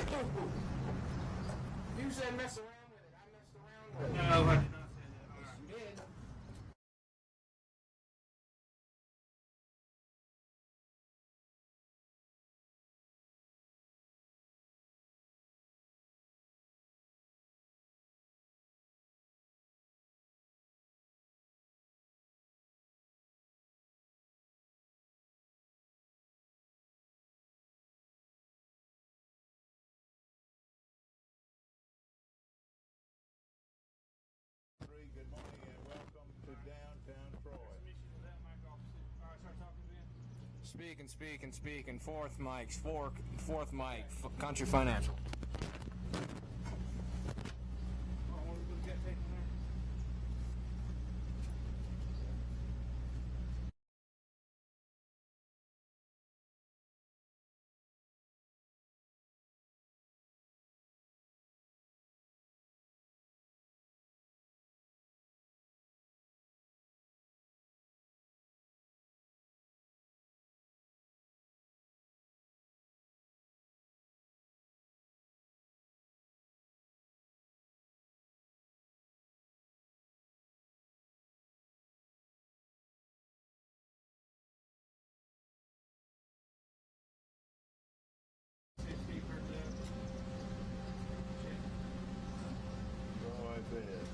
You said mess around with it. I messed around with it. No, I did not say that. All Yes, right. you did. Good morning and welcome to downtown Troy. Speaking. Fourth mic, Country Financial. Go right ahead.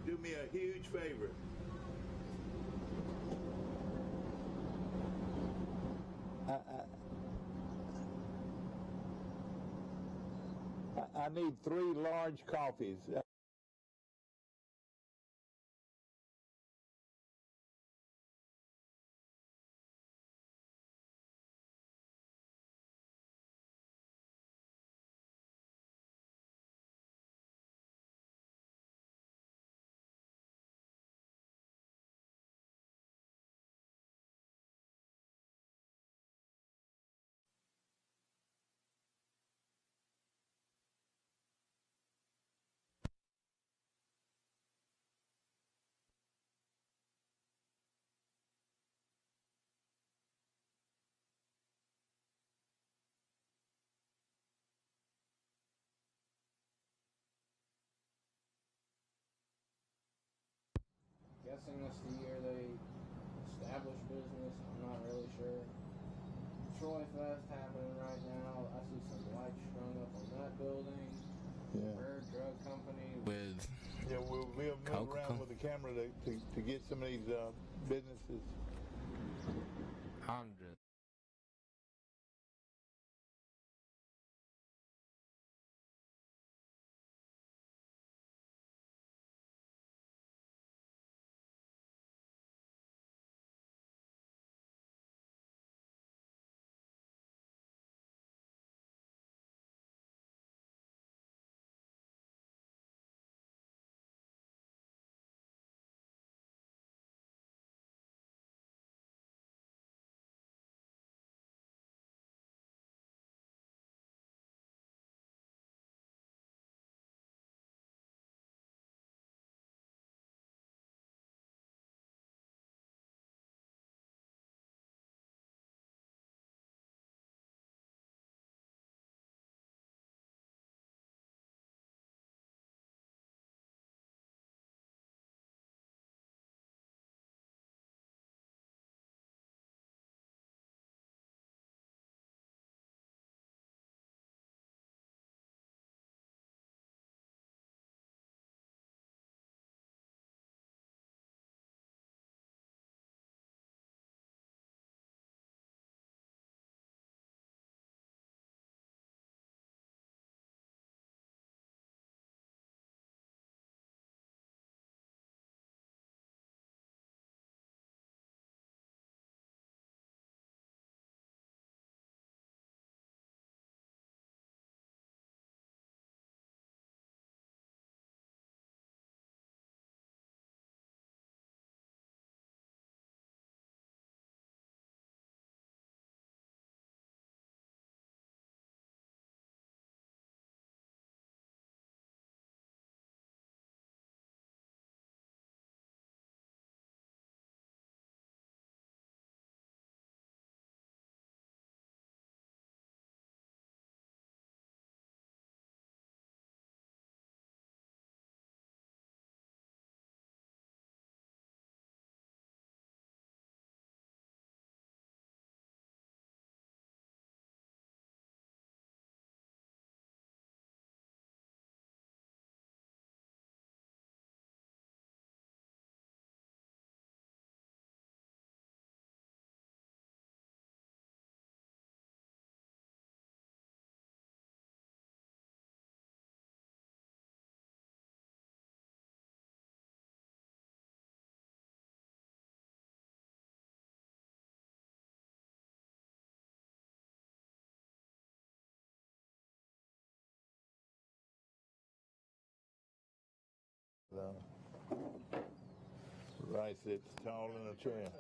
Do me a huge favor. I need 3 large coffees. Guessing this the year they established business. I'm not really sure. Troy Fest happening right now. I see some lights strung up on that building. Yeah. Bird Drug Company with Yeah, we'll move around with the camera to get some of these businesses. hundreds. Rice that's tall in a chair.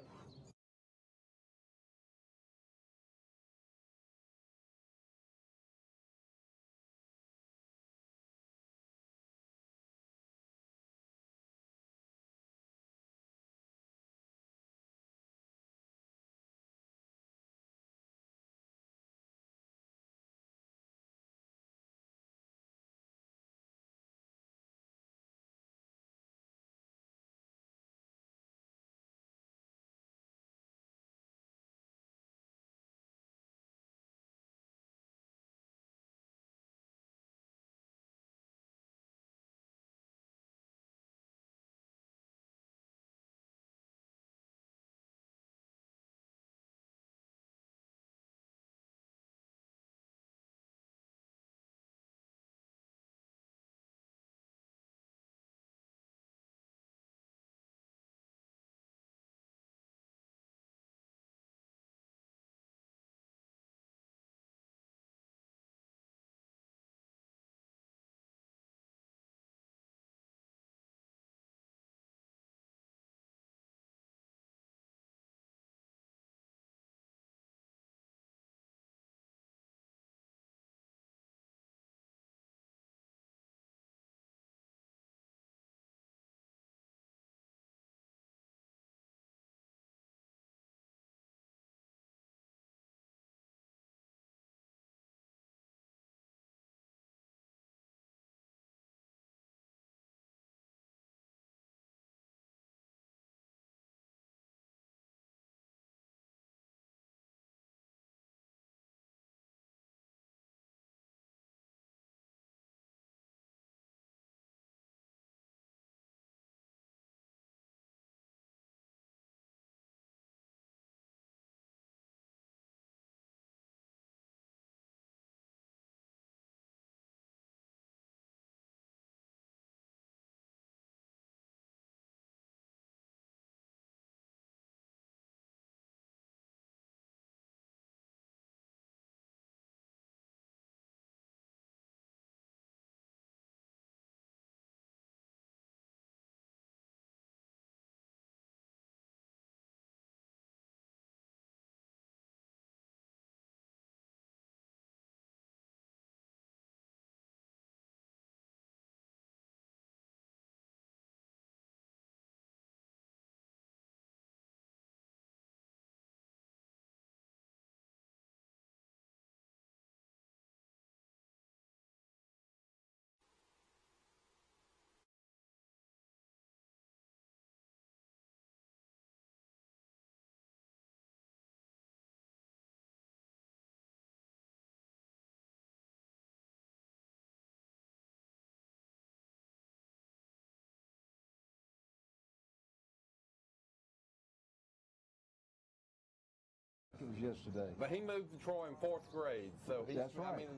It was yesterday. But he moved to Troy in 4th grade, so he's, That's right. I mean,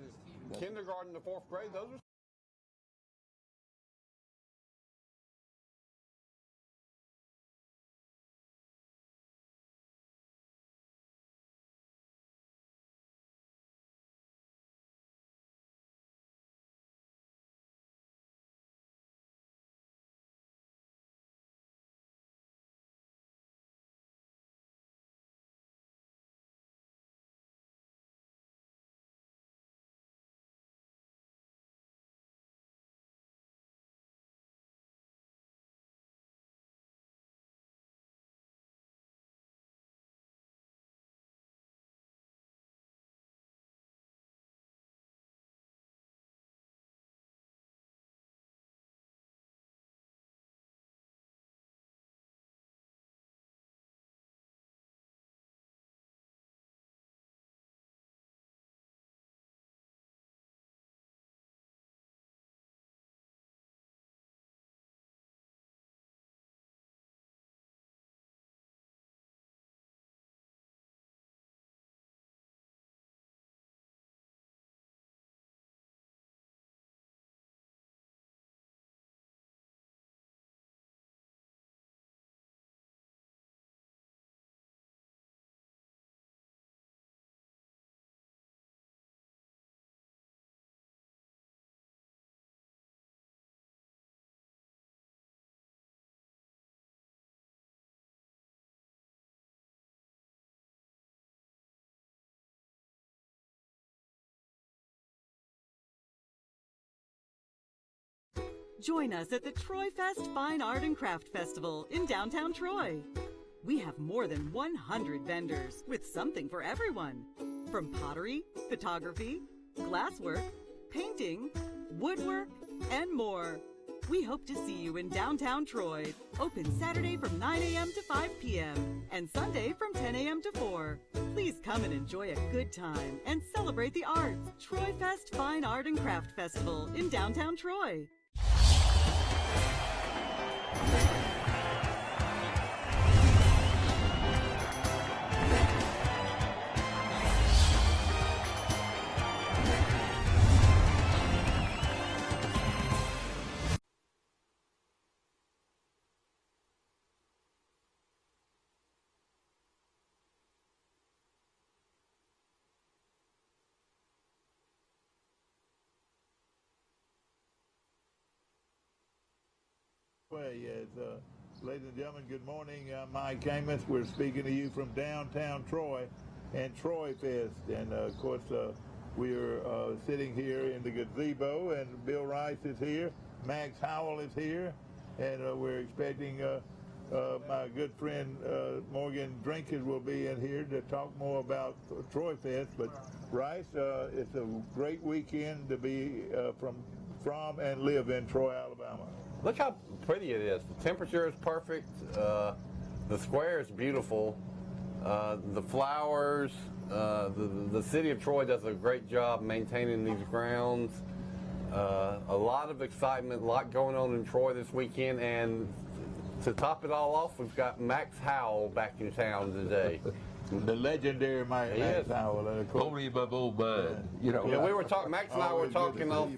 kindergarten to 4th grade, those are Join us at the Troy Fest Fine Art and Craft Festival in downtown Troy. We have more than 100 vendors with something for everyone. From pottery, photography, glasswork, painting, woodwork, and more. We hope to see you in downtown Troy. Open Saturday from 9 a.m. to 5 p.m. and Sunday from 10 a.m. to 4. Please come and enjoy a good time and celebrate the arts. Troy Fest Fine Art and Craft Festival in downtown Troy. Yes, ladies and gentlemen, good morning. I'm Mike Amos. We're speaking to you from downtown Troy and Troy Fest. And of course, we're sitting here in the gazebo, and Bill Rice is here. Max Howell is here. And we're expecting my good friend Morgan Drinkers will be in here to talk more about Troy Fest. But Rice, it's a great weekend to be from and live in Troy, Alabama. Look how pretty it is. The temperature is perfect. The square is beautiful. The flowers. The city of Troy does a great job maintaining these grounds. A lot of excitement, a lot going on in Troy this weekend, and to top it all off, we've got Max Howell back in town today. The legendary Max Howell. Only in my own mind. You know. Yeah, we were talking. Max and I were talking off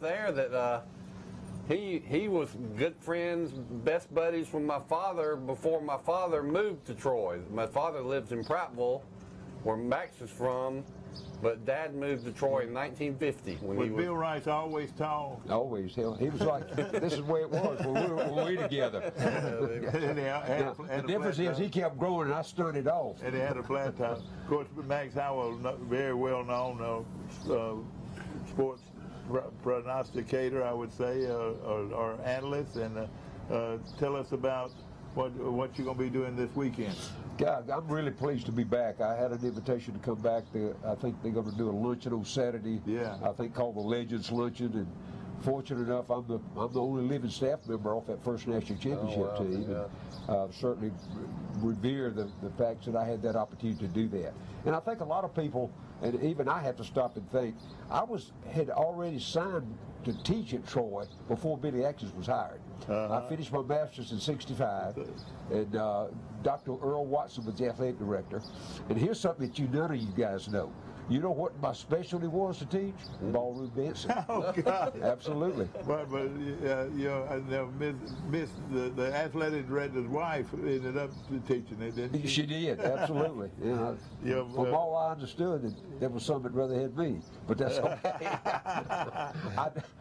there that he was good friends, best buddies with my father before my father moved to Troy. My father lives in Prattville, where Max is from. But Dad moved to Troy in 1950. Was Bill Rice always tall? Always. He was like, this is the way it was when we were together. The difference is he kept growing and I stunted off. And he had a flat top. Of course, Max Howell, very well known sports prognosticator, I would say, or analyst. And tell us about what you're going to be doing this weekend. God, I'm really pleased to be back. I had an invitation to come back. I think they're going to do a luncheon on Saturday. Yeah. I think called the Legends Luncheon. And fortunate enough, I'm the only living staff member off that first national championship team. Yeah. And certainly revere the fact that I had that opportunity to do that. And I think a lot of people, and even I have to stop and think, had already signed to teach at Troy before Billy Axis was hired. I finished my master's in '65, and Dr. Earl Watson was the athletic director. And here's something that none of you guys know. You know what my specialty was to teach? Ballroom dancing. Oh, God. Absolutely. But Miss the athletic director's wife ended up teaching it, didn't she? She did, absolutely. From all I understood, there was some that rather had me, but that's okay.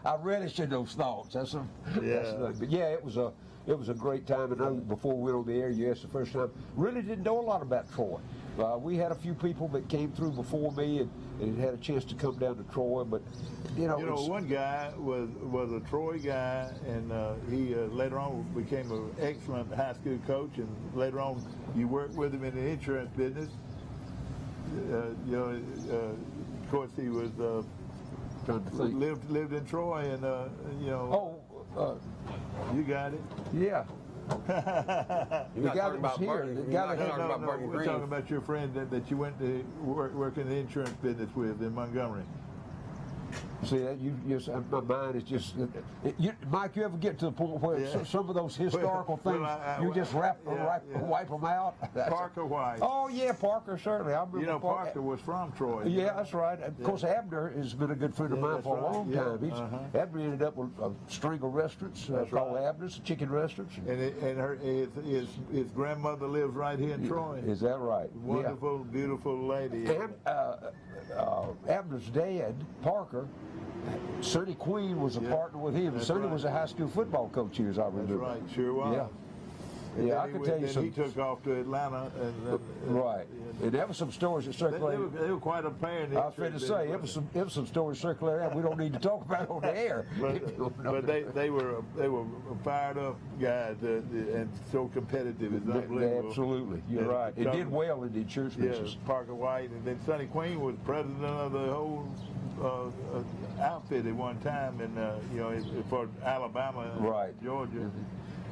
I relish in those thoughts. But yeah, it was a great time. And before we were on the air, you asked the first time, really didn't know a lot about Troy. We had a few people that came through before me and had a chance to come down to Troy, but one guy was a Troy guy, and he later on became an excellent high school coach, and later on you worked with him in the insurance business. Of course, he was lived in Troy, and you got it. Yeah. You're not talking about Burton. We're talking about your friend that you went to work in the insurance business with in Montgomery. See, my mind is just. Mike, you ever get to the point where some of those historical things, you just wipe them out? Parker White. Oh, yeah, Parker, certainly. I remember Parker was from Troy. Yeah, that's right. Of course, Abner has been a good friend of mine for a long time. Abner ended up with a string of restaurants called Abner's, chicken restaurants. And his grandmother lives right here in Troy. Is that right? Wonderful, beautiful lady. And Abner's dad, Parker, Sonny Queen was a partner with him. Sonny was a high school football coach here, as I remember. That's right, sure was. Yeah. And Yeah, then I can tell you then some. he took off to Atlanta. Right. And there were some stories that circulated. They were quite a pair. I was going to say, it was some stories circulating that we don't need to talk about on the air. But they were fired up guys and so competitive. It's unbelievable. Absolutely, you're right. It did well in the insurance business. Parker White, and then Sonny Queen was president of the whole outfit at one time, and for Alabama, and Georgia.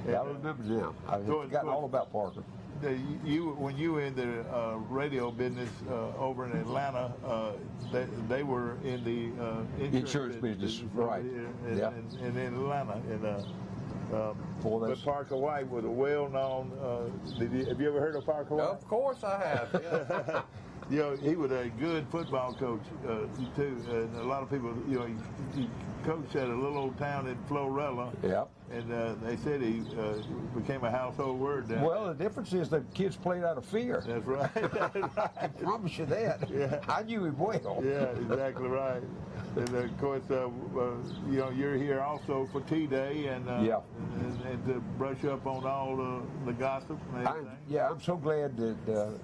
And, I remember now. I've forgotten all about Parker. When you were in the radio business over in Atlanta, they were in the insurance business, right? And in Atlanta, but Parker White was a well-known. Have you ever heard of Parker White? Of course I have. Yeah. He was a good football coach too, and a lot of people, he coached at a little old town in Florella. Yeah. And they said he became a household word down Well, the difference is the kids played out of fear. That's right. I promise you that. Yeah. I knew him well. Yeah, exactly right. And of course, you're here also for Tea Day and to brush up on all the gossip and everything. I'm so glad that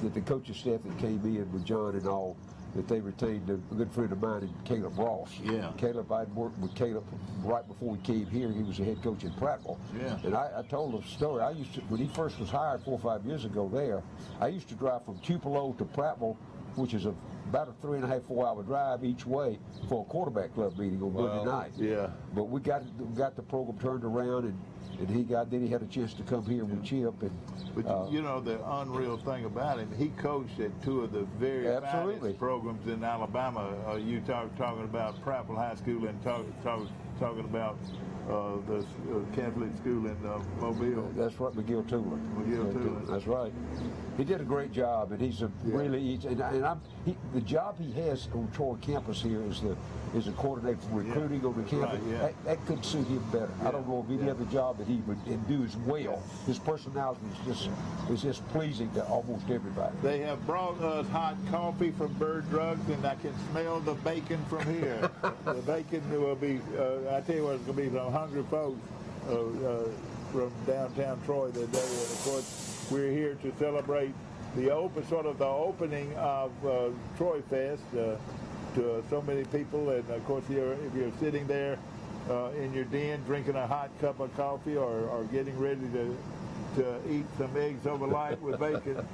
the coaching staff that came in with John and all, that they retained a good friend of mine, Caleb Ross. Yeah. Caleb, I'd worked with Caleb right before we came here. He was the head coach in Prattville. Yeah. And I told him a story. I used to, when he first was hired 4 or 5 years ago there, I used to drive from Tupelo to Prattville, which is about a 3.5 to 4 hour drive each way for a quarterback club meeting on Monday night. Yeah. But we got the program turned around, and then he had a chance to come here with Chip. But the unreal thing about him, he coached at two of the very finest programs in Alabama. You talking about Prattville High School and talking about the Catholic school in Mobile. That's right, McGill Tooler. That's right. He did a great job, and he's the job he has on Troy campus here is a coordinator for recruiting on the campus. Right, that could suit him better. I don't know of any other job that he would do as well. His personality is just pleasing to almost everybody. They have brought us hot coffee from Bird Drugs, and I can smell the bacon from here. The bacon will be, I tell you what, it's going to be some hungry folks from downtown Troy today. And of course, we're here to celebrate the opening of Troy Fest to so many people. And of course, if you're sitting there in your den drinking a hot cup of coffee or getting ready to eat some eggs over light with bacon,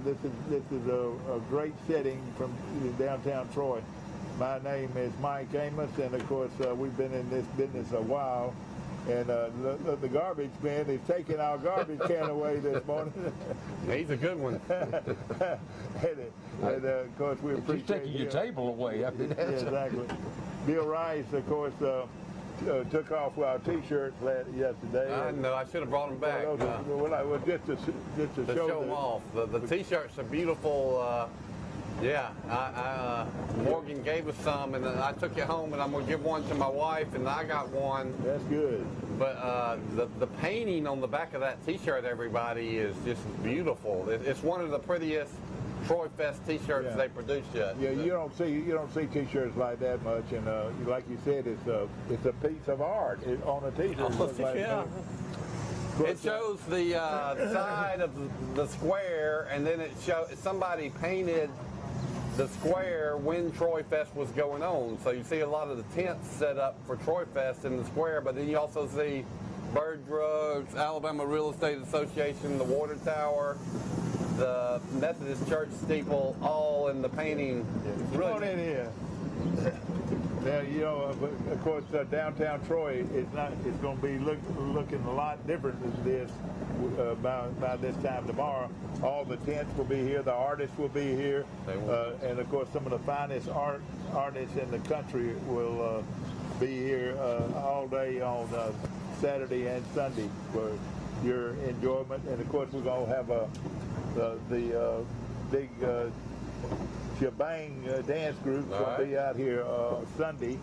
this is a great setting from downtown Troy. My name is Mike Amos, and of course we've been in this business a while. And the garbage man is taking our garbage can away this morning. He's a good one. and of course, we appreciate He's taking your table away. I mean, exactly. Bill Rice, of course, took off our T-shirts yesterday. I know. I should have brought them back. Just to show them off. The T-shirts are beautiful. Morgan gave us some, and I took it home, and I'm going to give one to my wife, and I got one. That's good. But the painting on the back of that T-shirt, everybody, is just beautiful. It's one of the prettiest Troy Fest T-shirts they produced yet. Yeah, you don't see T-shirts like that much, and like you said, it's a piece of art on a T-shirt. It shows the side of the square, and then it shows somebody painted the square when Troy Fest was going on. So you see a lot of the tents set up for Troy Fest in the square, but then you also see Bird Drugs, Alabama Real Estate Association, the Water Tower, the Methodist Church steeple, all in the painting. Come on in here. Now, of course, downtown Troy it's going to be looking a lot different than this by this time tomorrow. All the tents will be here. The artists will be here. And, of course, some of the finest artists in the country will be here all day on Saturday and Sunday for your enjoyment. And, of course, we're going to have the big shebang dance group will be out here Sunday,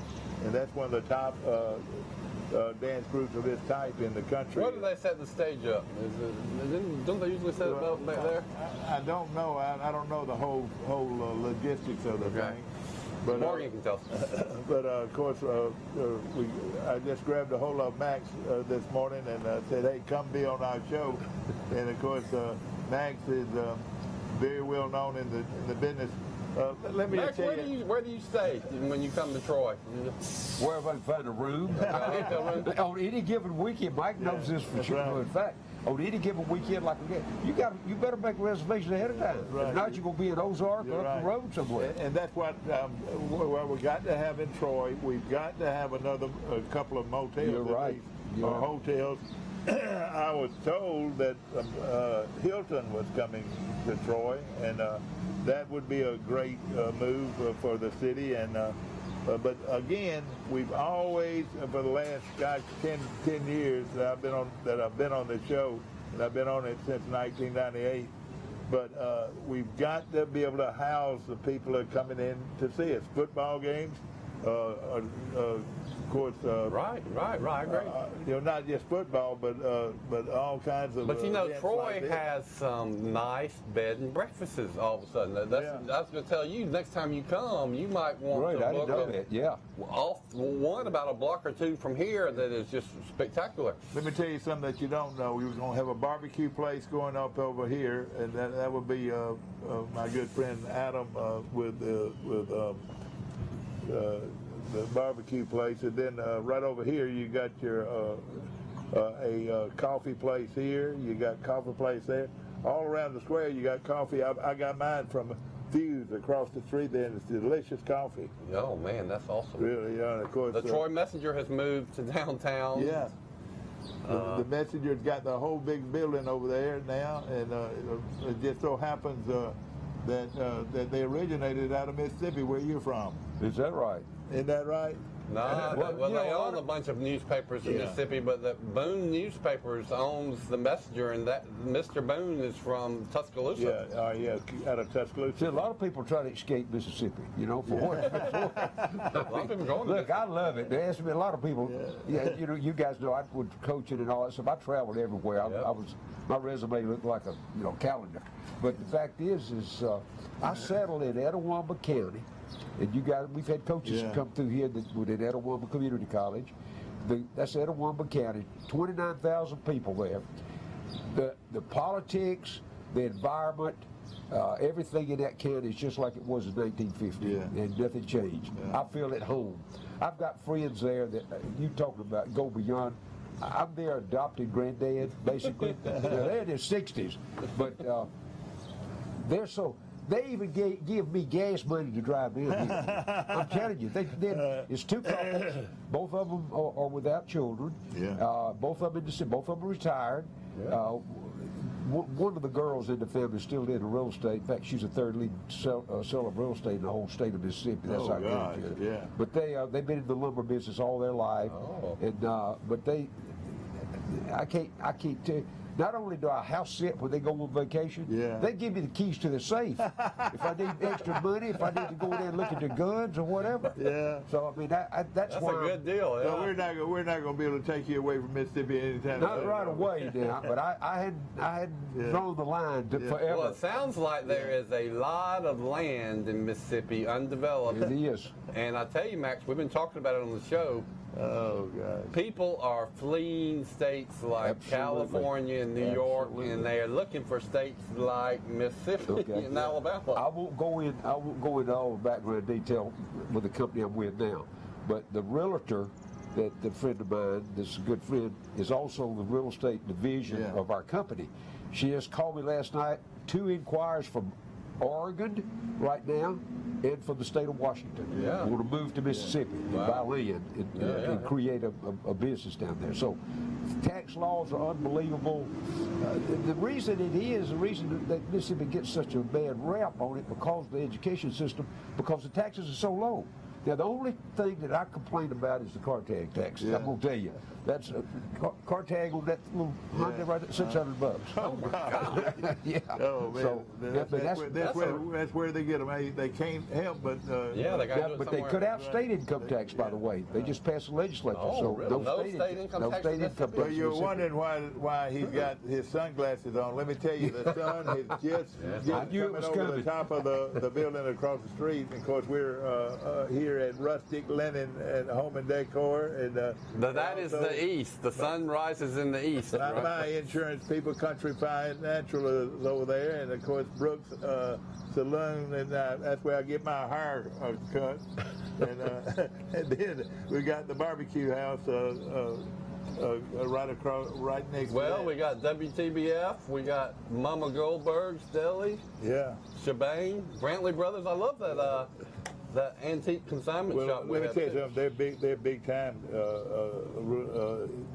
and that's one of the top dance groups of this type in the country. Where do they set the stage up? Don't they usually set it up back there? I don't know. I don't know the whole logistics of the thing. But, Morgan can tell us. But of course, I just grabbed a hold of Max this morning and said, "Hey, come be on our show." And of course, Max is very well known in the business. Let me Max, tell where do you stay when you come to Troy? Wherever I can find a room. On any given weekend, Mike knows this for sure. right. In fact, on any given weekend like we get, you better make reservations ahead of time. Right. If not, you're going to be in Ozark or up the road somewhere. And that's what we got to have in Troy. We've got to have a couple of motels. You're right. Or hotels. I was told that Hilton was coming to Troy, and that would be a great move for the city. And but again, we've always, for the last 10 years that I've been on this show, and I've been on it since 1998. But we've got to be able to house the people that are coming in to see us. Football games, of course. Right. I agree. Not just football, but all kinds of. But Troy like has some nice bed and breakfasts all of a sudden. I was going to tell you, next time you come, you might want to I didn't know that. Yeah. Off one about a block or two from here that is just spectacular. Let me tell you something that you don't know. We were going to have a barbecue place going up over here, and that would be my good friend Adam with the barbecue place, and then right over here you got your a coffee place here. You got coffee place there. All around the square you got coffee. I got mine from Fuse across the street there, and it's delicious coffee. Oh man, that's awesome. Really, yeah. And of course, the Troy Messenger has moved to downtown. Yeah. The Messenger's got the whole big building over there now, and it just so happens that they originated out of Mississippi, where you're from. Is that right? Isn't that right? No, they own a bunch of newspapers in Mississippi, but the Boone Newspapers owns the Messenger, and that Mr. Boone is from Tuscaloosa. Out of Tuscaloosa. See, a lot of people try to escape Mississippi, for what it's worth. A lot of people going Look, I love it. There has to be a lot of people. You guys know I was coaching and all that stuff. I traveled everywhere. My resume looked like a calendar. But the fact is I settled in Etowah County. And you guys, we've had coaches come through here that were at Etowah Community College. That's Etowah County, 29,000 people there. The politics, the environment, everything in that county is just like it was in 1950, and nothing changed. I feel at home. I've got friends there that you talking about go beyond. I'm their adopted granddad, basically. They're in their 60s, but they're so. They even give me gas money to drive in here. I'm telling you, it's two couples. Both of them are without children. Both of them retired. One of the girls in the family is still in real estate. In fact, she's a third leading seller of real estate in the whole state of Mississippi. That's how good it is. But they've been in the lumber business all their life. And but I can't tell you. Not only do I house sit when they go on vacation, they give me the keys to the safe. If I need extra money, if I need to go in there and look at the guns or whatever. So I mean that's why a good deal. No, we're not going to be able to take you away from Mississippi anytime. Not right away now, but I hadn't drawn the line forever. Well, it sounds like there is a lot of land in Mississippi undeveloped. It is. And I tell you, Max, we've been talking about it on the show. Oh, God. People are fleeing states like California and New York, and they are looking for states like Mississippi and Alabama. I won't go into all the background detail with the company I'm with now, but the realtor that the friend of mine, this good friend, is also the real estate division of our company. She just called me last night, 2 inquiries from Oregon right now, and from the state of Washington. Want to move to Mississippi and buy land and create a business down there. So tax laws are unbelievable. The reason that Mississippi gets such a bad rap on it because of the education system, because the taxes are so low. Now, the only thing that I complain about is the car tag taxes. Yeah. I'm going to tell you. That's a car tag on that little Honda right there, $600. Oh my God! Yeah. Oh man, So, that's where they get them. They can't help but. Yeah, they got to do it but they somewhere. cut out state income tax, by the way. They just passed the legislature. Oh, so really? No state income no tax state in income tax. Well, in you're Mississippi. wondering why he's got his sunglasses on. Let me tell you, the sun is just I knew it coming was over coming. the top of the building across the street. And of course, we're here at Rustic Linen and Home and Decor. And That is the east. The sun rises in the east. Right? my insurance people, Country Fine Natural, is over there, and of course Brooks Saloon, and that's where I get my hair cut. And then we got the barbecue house right next. Well, to that. we got WTBF, we got Mama Goldberg's Deli, Yeah. Shebang, Brantley Brothers. I love that antique consignment Well, shop. let me tell you something. They're big time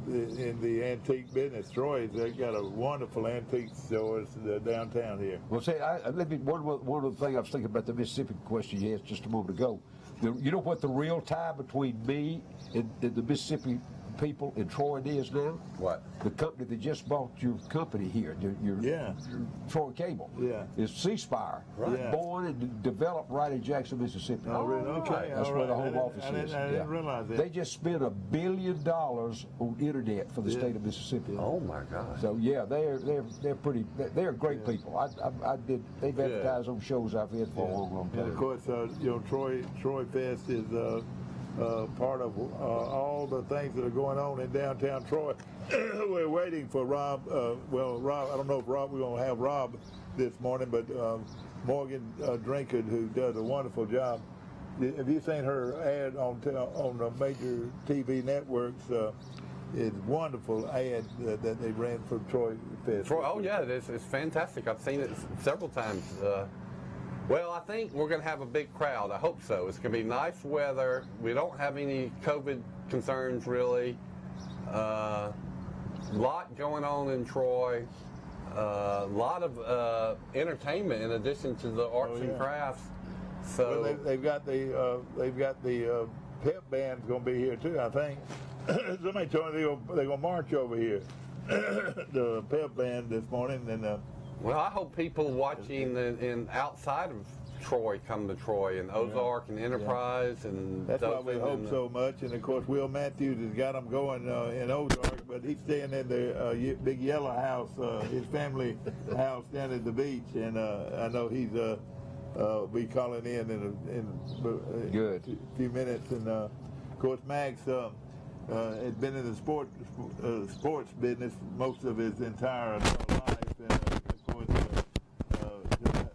in the antique business. Troy's, they got a wonderful antique stores downtown here. Well, say, one of the things I was thinking about the Mississippi question you asked just a moment ago. You know what the real tie between me and the Mississippi people in Troy is now? What? The company that just bought your company here, your Troy Cable, is C-Spire, Right. Yeah. born and developed right in Jackson, Mississippi. Oh, really? Okay. That's all where the right. home office is. I didn't realize that. They just spent $1 billion on internet for the state of Mississippi. Oh my God. So yeah, they're pretty. They're great people. They've advertised on shows I've had for a long time. And of course, Troy Fest is part of all the things that are going on in downtown Troy. We're waiting for Rob. Rob, I don't know if we're going to have Rob this morning, but Morgan Drinkard, who does a wonderful job. Have you seen her ad on the major TV networks? It's wonderful ad that they ran for Troy Fest. Oh yeah, it's fantastic. I've seen it several times. Well, I think we're going to have a big crowd. I hope so. It's going to be nice weather. We don't have any COVID concerns, really. Lot going on in Troy. A lot of entertainment in addition to the arts and crafts. So well, they've got the pep band's going to be here too. I think somebody told me they're going to march over here. The pep band this morning, and well, I hope people watching in outside of Troy come to Troy, and Ozark and Enterprise and that's why Dothan we hope so much. And of course, Will Matthews has got them going in Ozark, but he's staying in the big yellow house, his family house down at the beach, and I know he's be calling in Good. a few minutes. And of course, Max has been in the sports business most of his entire life, and of course,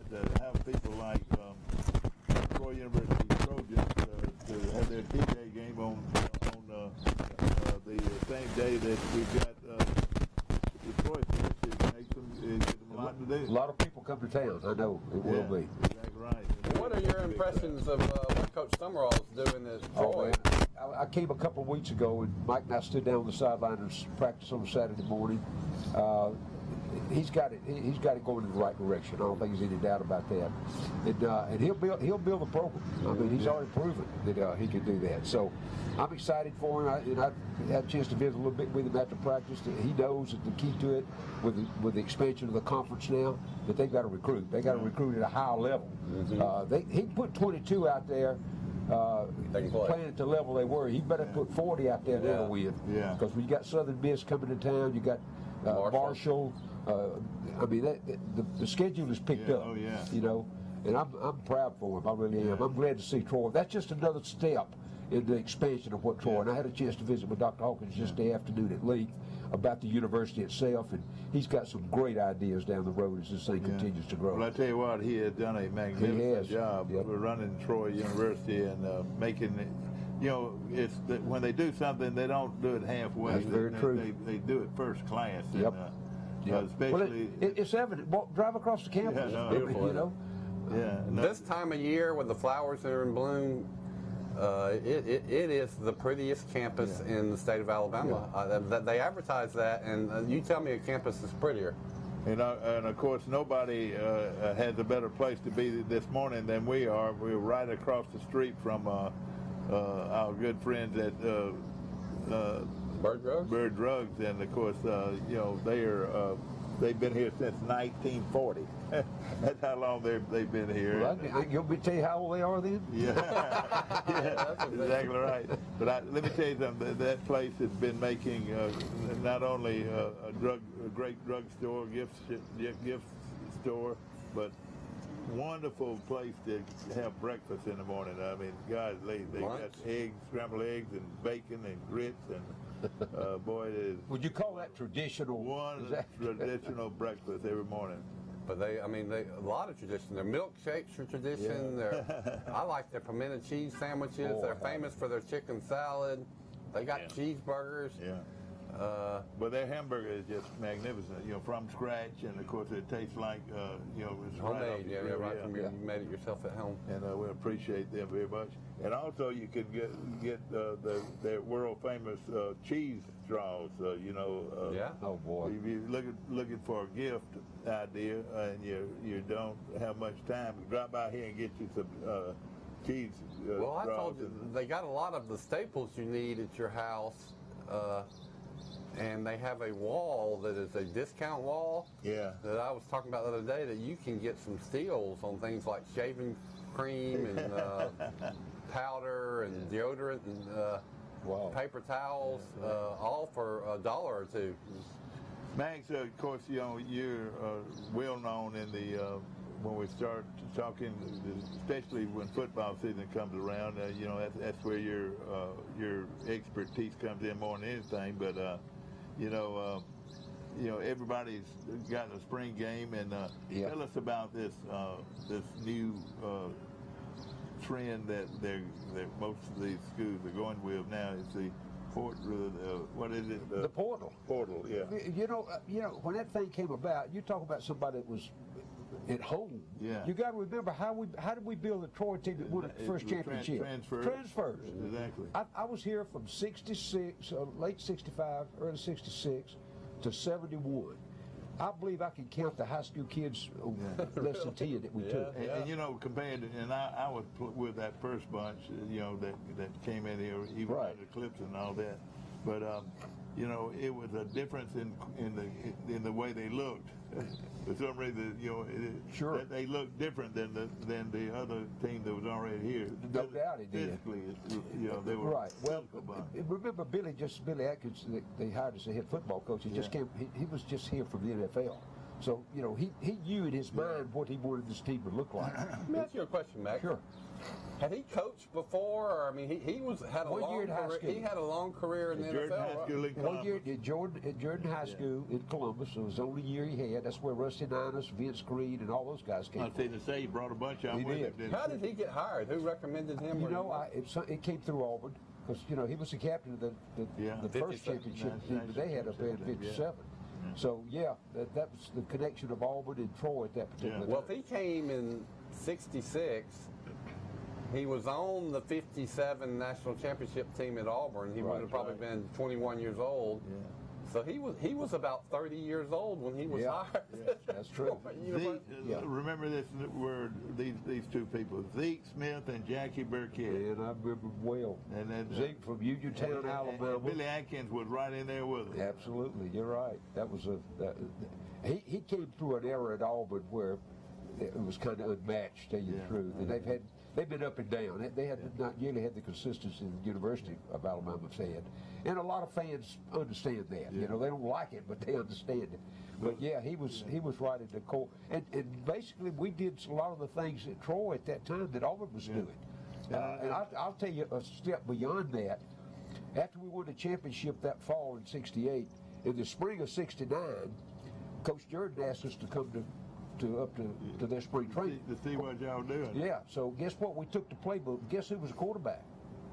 to have people like Troy University Trojans to have their T-Day game on the same day that we've got the Troy Fest, it makes them a lot to do. A lot of people come to town. I know it will be. Exactly right. What are your impressions of what Coach Summerall's doing at Troy? I came a couple of weeks ago, and Mike and I stood down on the sideline and practiced on a Saturday morning. He's got it. He's got it going in the right direction. I don't think there's any doubt about that. And he'll build a program. I mean, he's already proven that he can do that. So I'm excited for him. I had a chance to visit a little bit with him after practice. He knows that the key to it, with the expansion of the conference now, that they've got to recruit. They got to recruit at a higher level. He put 22 out there. Playing at the level they were, he better put 40 out there now to win. Yeah. Because when you got Southern Miss coming to town, you got Marshall. I mean, the schedule is picked up. Oh yeah. You know, and I'm proud for him. I really am. I'm glad to see Troy. That's just another step in the expansion of what Troy. And I had a chance to visit with Dr. Hawkins just the afternoon at League about the university itself, and he's got some great ideas down the road as this thing continues to grow. Well, I tell you what, he has done a magnificent job of running Troy University and making it. You know, it's that when they do something, they don't do it halfway. That's very true. They do it first class. Yep. And, especially, it's evident. Drive across the campus. Yeah, no, beautiful, you know. Yeah. No. This time of year when the flowers are in bloom, it is the prettiest campus in the state of Alabama. They advertise that, and you tell me a campus is prettier. And of course, nobody has a better place to be this morning than we are. We're right across the street from our good friends at Bird Drugs? Bird Drugs, and of course, you know, they've been here since 1940. That's how long they've been here. Well, you want me to tell you how old they are then? Yeah, yeah, that's exactly right. But let me tell you something. That place has been making not only a great drugstore, gift store, but wonderful place to have breakfast in the morning. I mean, guys, they got eggs, scrambled eggs, and bacon and grits, and boy, it is. Would you call that traditional? Traditional breakfast every morning. But a lot of tradition. Their milkshakes are tradition. Yeah. I like their pimento cheese sandwiches. They're famous for their chicken salad. They got cheeseburgers. Yeah. But their hamburger is just magnificent, you know, from scratch, and of course it tastes like, you know, it's homemade. right off the grill, Right from you made it yourself at home. And we appreciate them very much. And also you can get their world famous cheese straws, you know. Oh boy. If you're looking for a gift idea and you don't have much time, drop by here and get you some cheese Well, I straws. told you, they got a lot of the staples you need at your house. And they have a wall that is a discount wall. Yeah. That I was talking about the other day, that you can get some steals on things like shaving cream and powder and deodorant and paper towels, all for $1 or $2. Max, of course, you know, you're well known in the when we start talking, especially when football season comes around. You know, that's where your expertise comes in more than anything. But you know, everybody's got a spring game, and tell us about this new trend that most of these schools are going with now. It's the what is it? The portal. Portal, yeah. You know, when that thing came about, you talk about somebody that was at home. Yeah. You got to remember how did we build the Troy team that won the first championship? Transfers. Exactly. I was here from '66, late '65, early '66 to '71. I believe I can count the high school kids less than 10 that we took. And you know, compared to, and I was with that first bunch, you know, that came in here, even right. The clips and all that. But you know, it was a difference in the way they looked. For some reason, you know, they looked different than the other team that was already here. No doubt it did. Physically, you know, they were right. Well, remember Billy Atkins, they hired as a head football coach. He just came. He was just here from the NFL. So you know, he knew in his mind what he wanted this team to look like. Let me ask you a question, Max. Sure. Had he coached before? Or, I mean, he had a long career. He had a long career in the NFL. 1 year at Jordan High School in Columbus. It was the only year he had. That's where Rusty Ninus, Vince Creed, and all those guys came. I was saying to say he brought a bunch out with him. How did he get hired? Who recommended him? You know, it came through Auburn because you know he was the captain of the first championship team that they had up there in '57. So yeah, that was the connection of Auburn and Troy at that particular time. Well, if he came in '66. He was on the '57 national championship team at Auburn. He would have probably been 21 years old. Yeah. So he was about 30 years old when he was hired. Yeah, that's true. Remember this word, these two people, Zeke Smith and Jackie Burkett. And I remember well. And then Zeke from Uniontown, Alabama. And Billy Atkins was right in there with him. Absolutely, you're right. That was he came through an era at Auburn where it was kind of unmatched, to tell you the truth. And they've been up and down. They had not nearly had the consistency the University of Alabama's had. And a lot of fans understand that. Yeah. You know, they don't like it, but they understand it. But yeah, he was right at the core. And basically, we did a lot of the things at Troy at that time that Auburn was doing. And I'll tell you a step beyond that. After we won the championship that fall in '68, in the spring of '69, Coach Jordan asked us to come to their spring training. To see what y'all doing. Yeah, so guess what? We took the playbook. Guess who was the quarterback?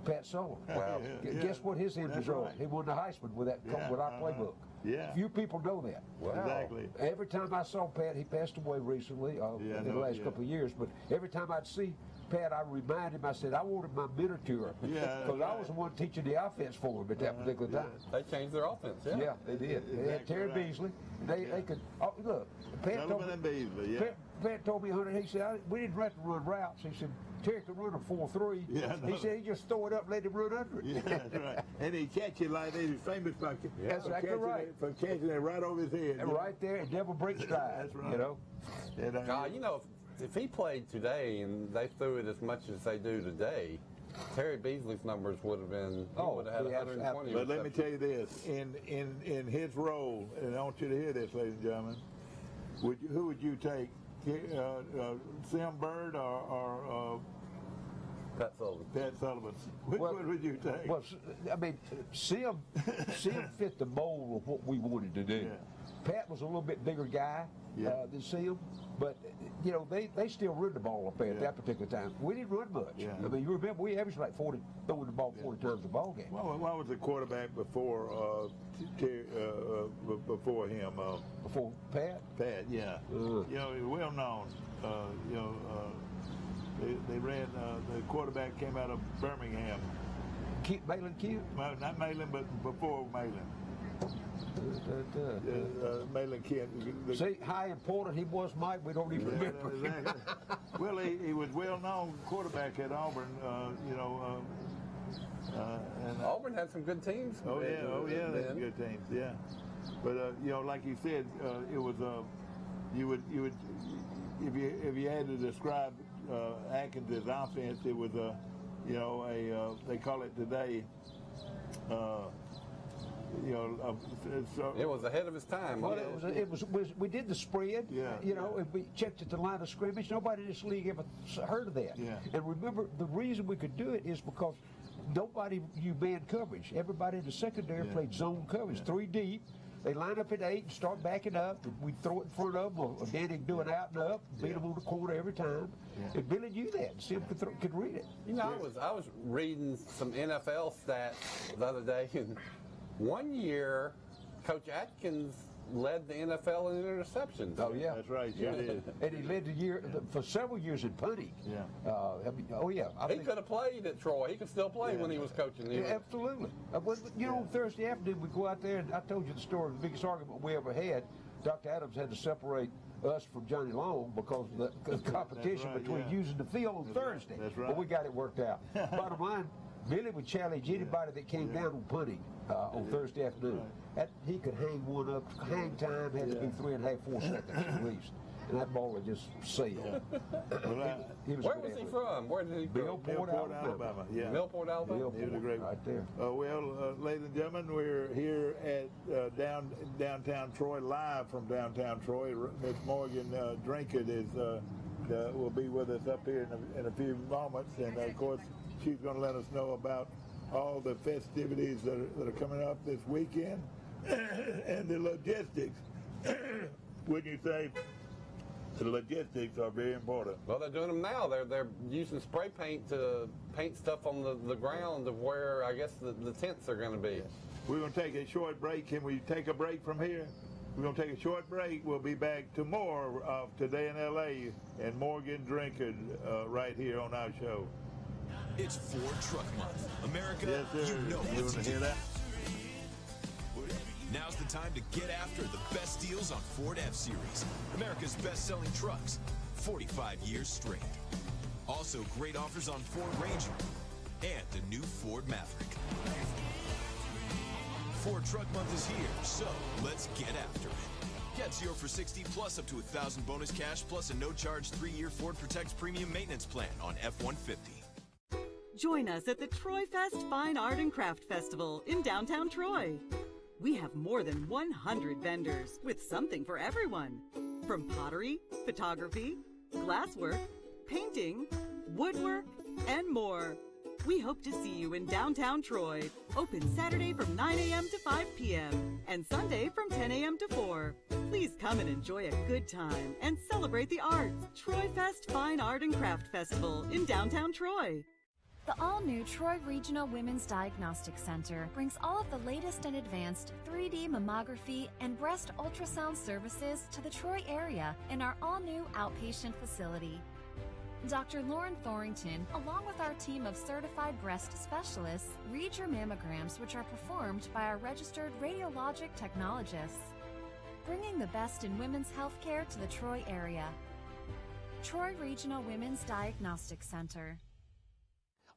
Pat Sullivan. Wow. Guess what his end result? Right. He won the Heisman with our playbook. Yeah. Few people know that. Wow. Exactly. Every time I saw Pat, he passed away recently in the last couple of years, but every time I'd see Pat, I remind him, I said, I wanted my mentor because I was the one teaching the offense for him at that particular time. They changed their offense, Yeah, they did. They had Terry Beasley. They could, look, Pat Pat told me, Hunter, he said, we didn't have to run routes. He said, Terry could run a 4.3. Yeah, He said, he just throw it up and let him run under it. Yeah, that's right. And he catch it like that. He's famous for, That's exactly right. For catching it right over his head. And right there, it never breaks stride. That's right. You know? And, God, you know, if he played today and they threw it as much as they do today, Terry Beasley's numbers would have been, he would have had 120. But let me tell you this, in his role, and I want you to hear this, ladies and gentlemen, who would you take, Sim Bird or Pat Sullivan? Pat Sullivan? Which one would you take? Well, I mean, Sim fit the mold of what we wanted to do. Yeah. Pat was a little bit bigger guy than Sim, but you know they still run the ball up there at that particular time. We didn't run much. Yeah. I mean, you remember we averaged like 40, throwing the ball 40 times a ball game. Well, what was the quarterback before before him? Before Pat? Pat, yeah. You know, he's well known. You know, they ran the quarterback came out of Birmingham. Malin Kent? Well, not Malin, but before Malin. Malin Kent. See how important he was, Mike? We don't even remember. Exactly. Well, he was well-known quarterback at Auburn. You know, and Auburn had some good teams. Oh yeah, they had good teams. Yeah, but you know, like you said, it was you would if you had to describe Atkins' offense, it was you know they call it today. You know, it was ahead of his time. Well, it was we did the spread. Yeah. You know, if we checked at the line of scrimmage, nobody in this league ever heard of that. Yeah. And remember, the reason we could do it is because nobody used man coverage. Everybody in the secondary played zone coverage, 3 deep. They line up at 8 and start backing up. And we'd throw it in front of them, or Danny would do it out and up, beat them on the corner every time. And Billy knew that. Sim could read it. You know, I was reading some NFL stats the other day, and 1 year, Coach Atkins led the NFL in interceptions. Oh yeah, that's right. Sure did. And he led the year for several years in punting. Yeah. I mean, oh yeah. He could have played at Troy. He could still play when he was coaching. Yeah, absolutely. You know, on Thursday afternoon we go out there, and I told you the story. The biggest argument we ever had. Dr. Adams had to separate us from Johnny Long because of the competition between using the field on Thursday. That's right. But we got it worked out. Bottom line, Billy would challenge anybody that came down on punting on Thursday afternoon. He could hang one up. Hang time had to be 3.5, 4 seconds at least. And that ball would just sail. Where was he from? Where did he go? Millport, Alabama. Yeah. Millport, Alabama? He was a great right there. Well, ladies and gentlemen, we're here at downtown Troy, live from downtown Troy. Miss Morgan Drinkard will be with us up here in a few moments. And, of course, she's going to let us know about all the festivities that are coming up this weekend and the logistics. Wouldn't you say the logistics are very important? Well, they're doing them now. They're using spray paint to paint stuff on the ground of where I guess the tents are going to be. We're going to take a short break. Can we take a break from here? We're going to take a short break. We'll be back to more of Today in L.A. and Morgan Drinkard right here on our show. It's Ford Truck Month. America, yes, sir. You know You what want to to hear do. that? Now's the time to get after the best deals on Ford F-Series. America's best-selling trucks, 45 years straight. Also, great offers on Ford Ranger and the new Ford Maverick. Ford Truck Month is here, so let's get after it. Get 0 for 60 plus up to $1,000 bonus cash plus a no-charge 3-year Ford Protect Premium Maintenance Plan on F-150. Join us at the Troy Fest Fine Art and Craft Festival in downtown Troy. We have more than 100 vendors with something for everyone. From pottery, photography, glasswork, painting, woodwork, and more. We hope to see you in downtown Troy. Open Saturday from 9 a.m. to 5 p.m. and Sunday from 10 a.m. to 4. Please come and enjoy a good time and celebrate the arts. Troy Fest Fine Art and Craft Festival in downtown Troy. The all-new Troy Regional Women's Diagnostic Center brings all of the latest and advanced 3D mammography and breast ultrasound services to the Troy area in our all-new outpatient facility. Dr. Lauren Thorington, along with our team of certified breast specialists, read your mammograms, which are performed by our registered radiologic technologists, bringing the best in women's health care to the Troy area. Troy Regional Women's Diagnostic Center.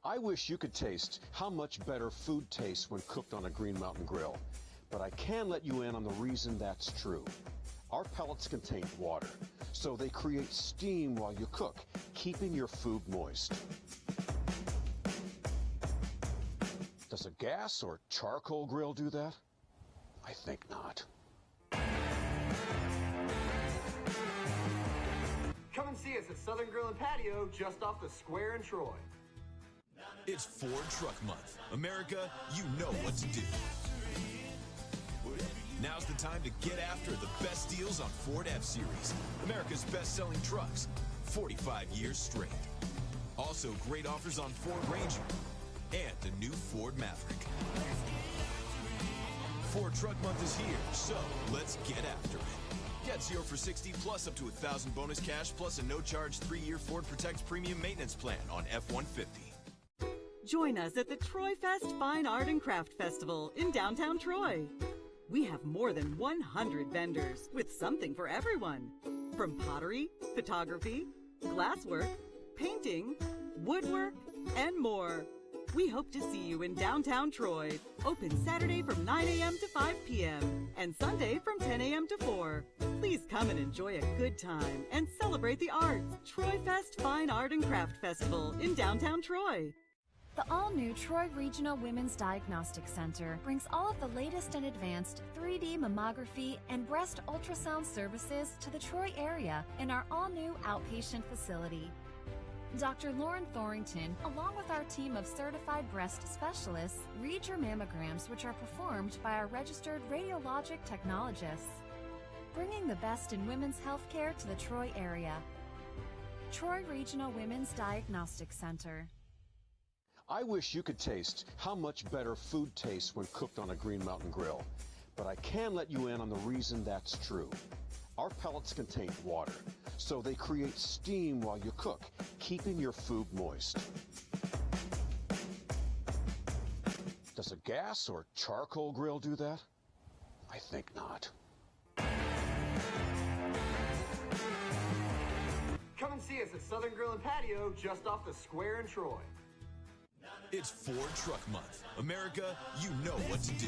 I wish you could taste how much better food tastes when cooked on a Green Mountain grill, but I can let you in on the reason that's true. Our pellets contain water, so they create steam while you cook, keeping your food moist. Does a gas or charcoal grill do that? I think not. Come and see us at Southern Grill and Patio, just off the square in Troy. It's Ford Truck Month. America, you know what to do. Now's the time to get after the best deals on Ford F-Series, America's best-selling trucks, 45 years straight. Also, great offers on Ford Ranger and the new Ford Maverick. Ford Truck Month is here, so let's get after it. Get 0 for 60 plus up to $1,000 bonus cash plus a no-charge 3-year Ford Protect Premium Maintenance Plan on F-150. Join us at the Troy Fest Fine Art and Craft Festival in downtown Troy. We have more than 100 vendors with something for everyone. From pottery, photography, glasswork, painting, woodwork, and more. We hope to see you in downtown Troy. Open Saturday from 9 a.m. to 5 p.m. and Sunday from 10 a.m. to 4. Please come and enjoy a good time and celebrate the arts. Troy Fest Fine Art and Craft Festival in downtown Troy. The all-new Troy Regional Women's Diagnostic Center brings all of the latest and advanced 3D mammography and breast ultrasound services to the Troy area in our all-new outpatient facility. Dr. Lauren Thorington, along with our team of certified breast specialists, read your mammograms, which are performed by our registered radiologic technologists, bringing the best in women's health care to the Troy area. Troy Regional Women's Diagnostic Center. I wish you could taste how much better food tastes when cooked on a Green Mountain grill, but I can let you in on the reason that's true. Our pellets contain water, so they create steam while you cook, keeping your food moist. Does a gas or charcoal grill do that? I think not. Come and see us at Southern Grill and Patio, just off the square in Troy. It's Ford Truck Month. America, you know what to do.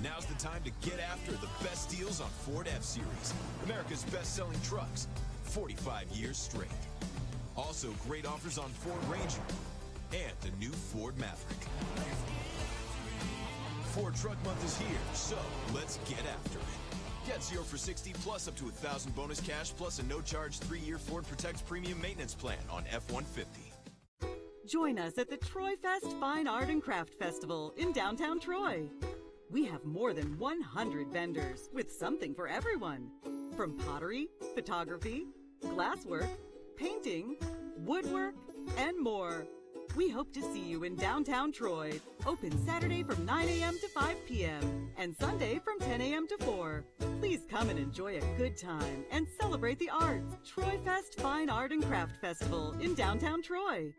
Now's the time to get after the best deals on Ford F-Series, America's best-selling trucks, 45 years straight. Also, great offers on Ford Ranger and the new Ford Maverick. Ford Truck Month is here, so let's get after it. Get 0 for 60 plus up to $1,000 bonus cash plus a no-charge 3-year Ford Protect Premium Maintenance Plan on F-150. Join us at the Troy Fest Fine Art and Craft Festival in downtown Troy. We have more than 100 vendors with something for everyone. From pottery, photography, glasswork, painting, woodwork, and more. We hope to see you in downtown Troy. Open Saturday from 9 a.m. to 5 p.m. and Sunday from 10 a.m. to 4. Please come and enjoy a good time and celebrate the arts. Troy Fest Fine Art and Craft Festival in downtown Troy.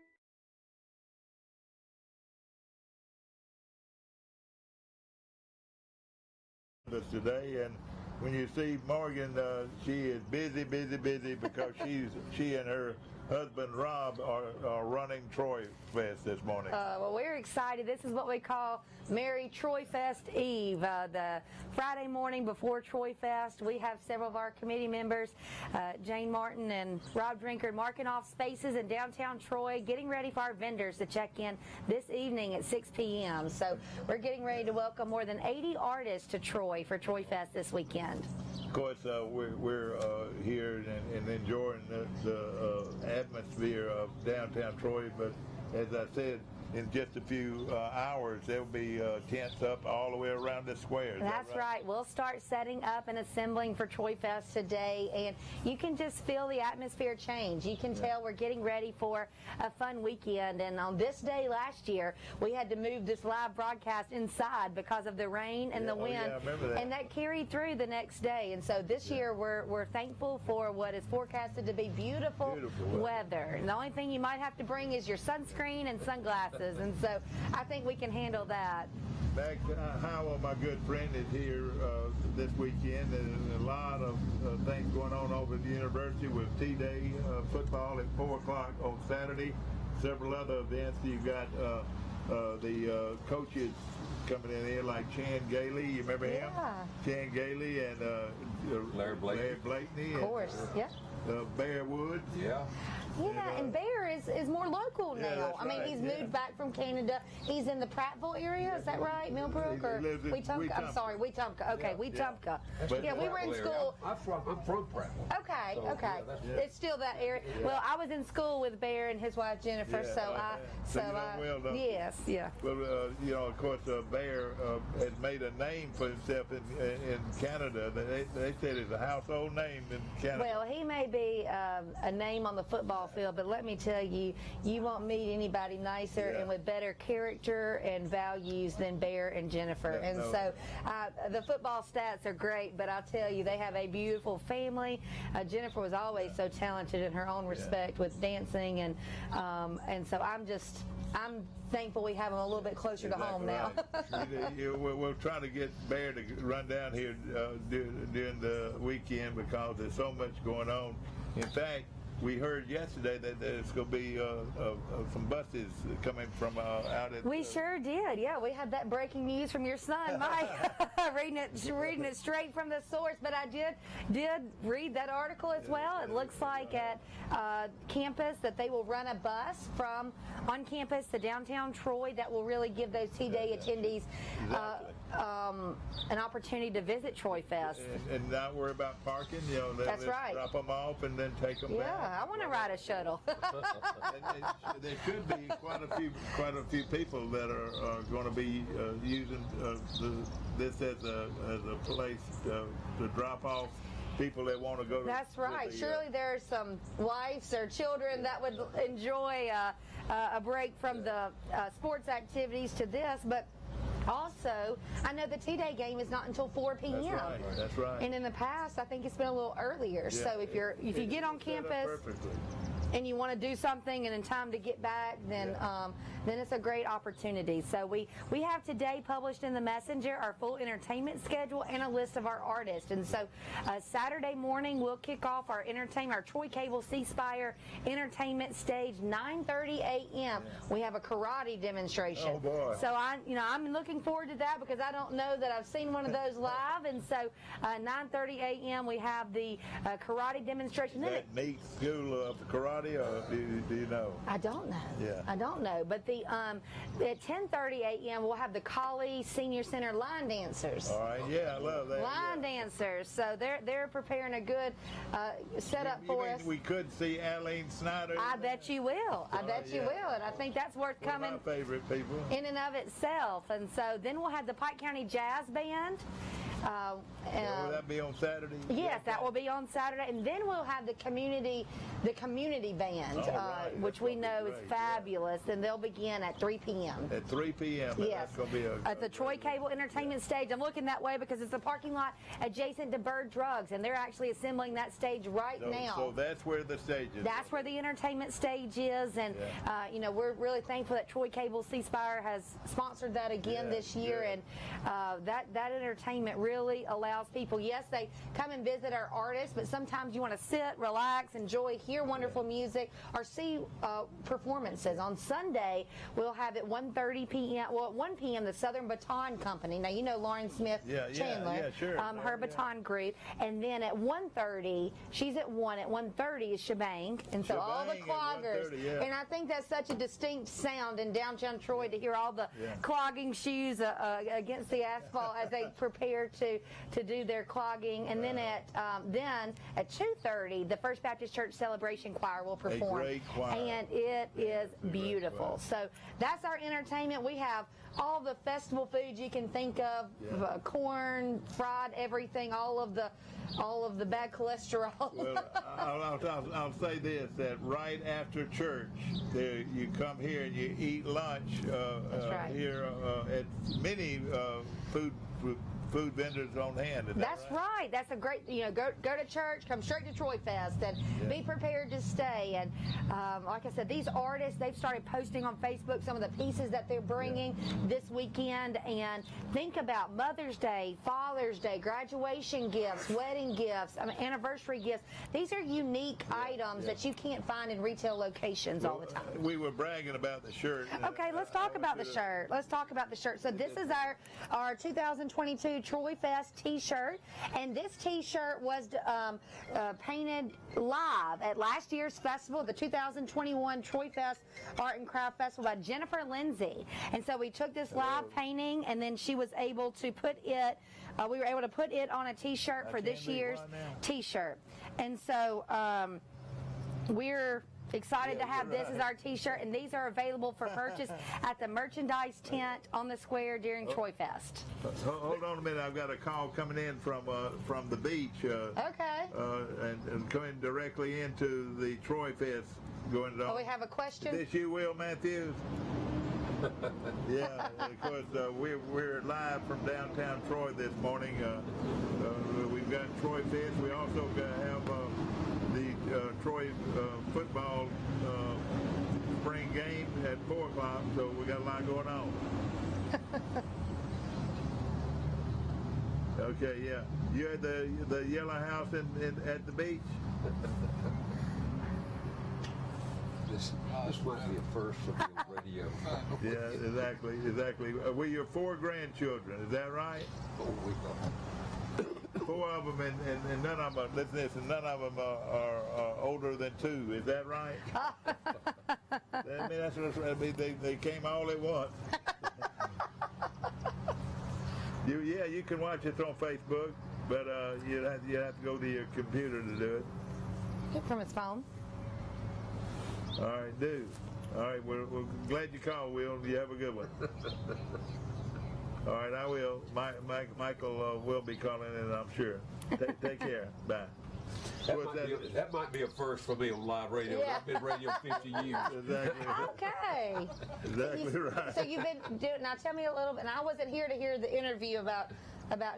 Us today, and when you see Morgan, she is busy because she and her husband Rob are running Troy Fest this morning. Well, we're excited. This is what we call Merry Troy Fest Eve. The Friday morning before Troy Fest, we have several of our committee members, Jane Martin and Rob Drinkard, marking off spaces in downtown Troy, getting ready for our vendors to check in this evening at 6 p.m. So we're getting ready to welcome more than 80 artists to Troy for Troy Fest this weekend. Of course, we're here and enjoying the atmosphere of downtown Troy, but as I said, in just a few hours, there'll be tents up all the way around the square. That's right. We'll start setting up and assembling for Troy Fest today, and you can just feel the atmosphere change. You can tell we're getting ready for a fun weekend, and on this day last year, we had to move this live broadcast inside because of the rain and the wind, I remember that. and that carried through the next day. And so this year, we're thankful for what is forecasted to be beautiful weather. And the only thing you might have to bring is your sunscreen and sunglasses. And so I think we can handle that. Back Howell, my good friend, is here this weekend. There's a lot of things going on over at the university with T-Day football at 4 o'clock on Saturday. Several other events. You've got the coaches coming in here like Chan Gailey. You remember him? Chan Gailey and Larry Blakeney. Of course, Bear Woods. Yeah, and Bear is more local now. that's I mean, right, he's moved back from Canada. He's in the Prattville area, is that right? Millbrook or lives in Wetumpka? I'm Wetumpka. sorry, Wetumpka. Okay, Wetumpka. But- Yeah, we were in school. I'm from Prattville. Okay, So, okay. yeah, that's- It's still that area. Well, I was in school with Bear and his wife Jennifer, Yeah, so you know well, don't you? yes, yeah. Well, you know, of course, Bear has made a name for himself in Canada. They said it's a household name in Canada. Well, he may be a name on the football field, but let me tell you, you won't meet anybody nicer and with better character and values than Bear and Jennifer. Yeah, and no. so the football stats are great, but I'll tell you, they have a beautiful family. Jennifer was always so talented in her own respect with dancing, and so I'm thankful we have them a little bit closer to home now. We'll try to get Bear to run down here during the weekend because there's so much going on. In fact, we heard yesterday that there's going to be some buses coming from out at... We sure did. Yeah, we had that breaking news from your son, Mike, reading it straight from the source. But I did read that article as well. It looks like at campus that they will run a bus from on campus to downtown Troy that will really give those T-Day attendees an opportunity to visit Troy Fest. And not worry about parking. You know, That's right. Drop them off and then take them back. Yeah, I want to ride a shuttle. And there could be quite a few people that are going to be using this as a place to drop off people that want to go to. That's right. Surely there's some wives or children that would enjoy a break from the sports activities to this, but also, I know the T-Day game is not until 4 p.m. That's right. And in the past, I think it's been a little earlier. Yeah, So if you get on campus and you want to do something and in time to get back, then it's a great opportunity. So we have today published in the Messenger our full entertainment schedule and a list of our artists. And so Saturday morning we'll kick off our Troy Cable C Spire entertainment stage 9:30 a.m. We have a karate demonstration. Oh boy! So I'm looking forward to that because I don't know that I've seen one of those live. And so 9:30 a.m. we have the karate demonstration. Is that neat school of karate, or do you know? I don't know. Yeah. I don't know. But at 10:30 a.m. we'll have the Collie Senior Center line dancers. All right. Yeah, I love that. Line dancers. So they're preparing a good setup for us. We could see Aline Snyder. I bet you will. I bet you will. And I think that's worth One coming of my favorite people. in and of itself. And so then we'll have the Pike County Jazz Band. Will that be on Saturday? Yes, that will be on Saturday, and then we'll have the community band, right. which That's we gonna be know is great, fabulous, and they'll begin at 3 p.m. At 3 p.m. Yes, That's going to be at the Troy Cable Entertainment Stage. I'm looking that way because it's a parking lot adjacent to Bird Drugs, and they're actually assembling that stage right now. So that's where the stage is. That's where the entertainment stage is, and we're really thankful that Troy Cable C Spire has sponsored that again this year, and that entertainment really allows people. Yes, they come and visit our artists, but sometimes you want to sit, relax, enjoy, hear wonderful music, or see performances. On Sunday, we'll have at 1:30 p.m. Well, at 1 p.m. the Southern Baton Company. Now you know Lauren Smith Chandler, sure. her baton group, and then at 1:30, she's at 1. At 1:30 is Shebang, and so all the Shebang at cloggers. 1:30, And I think that's such a distinct sound in downtown Troy to hear all the clogging shoes against the asphalt as they prepare to do their clogging. And then at 2:30, the First Baptist Church Celebration Choir will perform. A great choir. And it is beautiful. So that's our entertainment. We have all the festival foods you can think of, corn, fried everything, all of the bad cholesterol. Well, I'll say this, that right after church, you come here and you eat lunch That's right. here at many food with food vendors on hand. Is That's that right? right. That's a great, go to church, come straight to Troy Fest, and be prepared to stay. And like I said, these artists, they've started posting on Facebook some of the pieces that they're bringing this weekend. And think about Mother's Day, Father's Day, graduation gifts, wedding gifts, anniversary gifts. These are unique items that you can't find in retail locations all the time. We were bragging about the shirt. Okay, let's talk about the shirt. Let's talk about the shirt. So this is our 2022 Troy Fest t-shirt, and this t-shirt was painted live at last year's festival, the 2021 Troy Fest Art and Craft Festival by Jennifer Lindsay. And so we took this live painting, and then she was able to put it, we were able to put it on a t-shirt for this year's t-shirt. And so we're excited to have this as our t-shirt, and these are available for purchase at the merchandise tent on the square during Troy Fest. Hold on a minute, I've got a call coming in from the beach. Okay. And coming directly into the Troy Fest going on. Oh, we have a question? Is this you, Will Matthews? Yeah, of course, we're live from downtown Troy this morning. We've got Troy Fest. We also have the Troy football spring game at 4 o'clock, so we got a lot going on. Okay, yeah. You're at the yellow house at the beach? This might be a first for me on radio. Yeah, exactly. We're your 4 grandchildren, is that right? 4 of them, and none of them. Listen to this, and none of them are older than 2. Is that right? I mean, that's what I mean. They came all at once. You can watch it on Facebook, but you have to go to your computer to do it. From his phone. All right, dude. All right, we're glad you called, Will. You have a good one. All right, I will. Michael will be calling in, I'm sure. Take care. Bye. That might be a first for me on live radio. Yeah. I've been radio 50 years. Exactly. Okay. Exactly right. So you've been doing. Now tell me a little bit. And I wasn't here to hear the interview about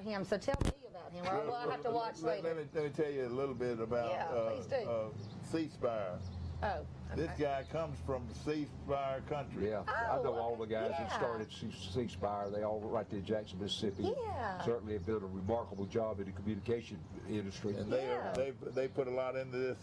him. So tell me about him. Or will I have to watch later? Let me tell you a little bit about please do. C-Spire. Oh. Okay. This guy comes from C-Spire country. Yeah, I know all the guys that started C-Spire. They all right there in Jackson, Mississippi. Yeah. Certainly have done a remarkable job in the communication industry. And they put a lot into this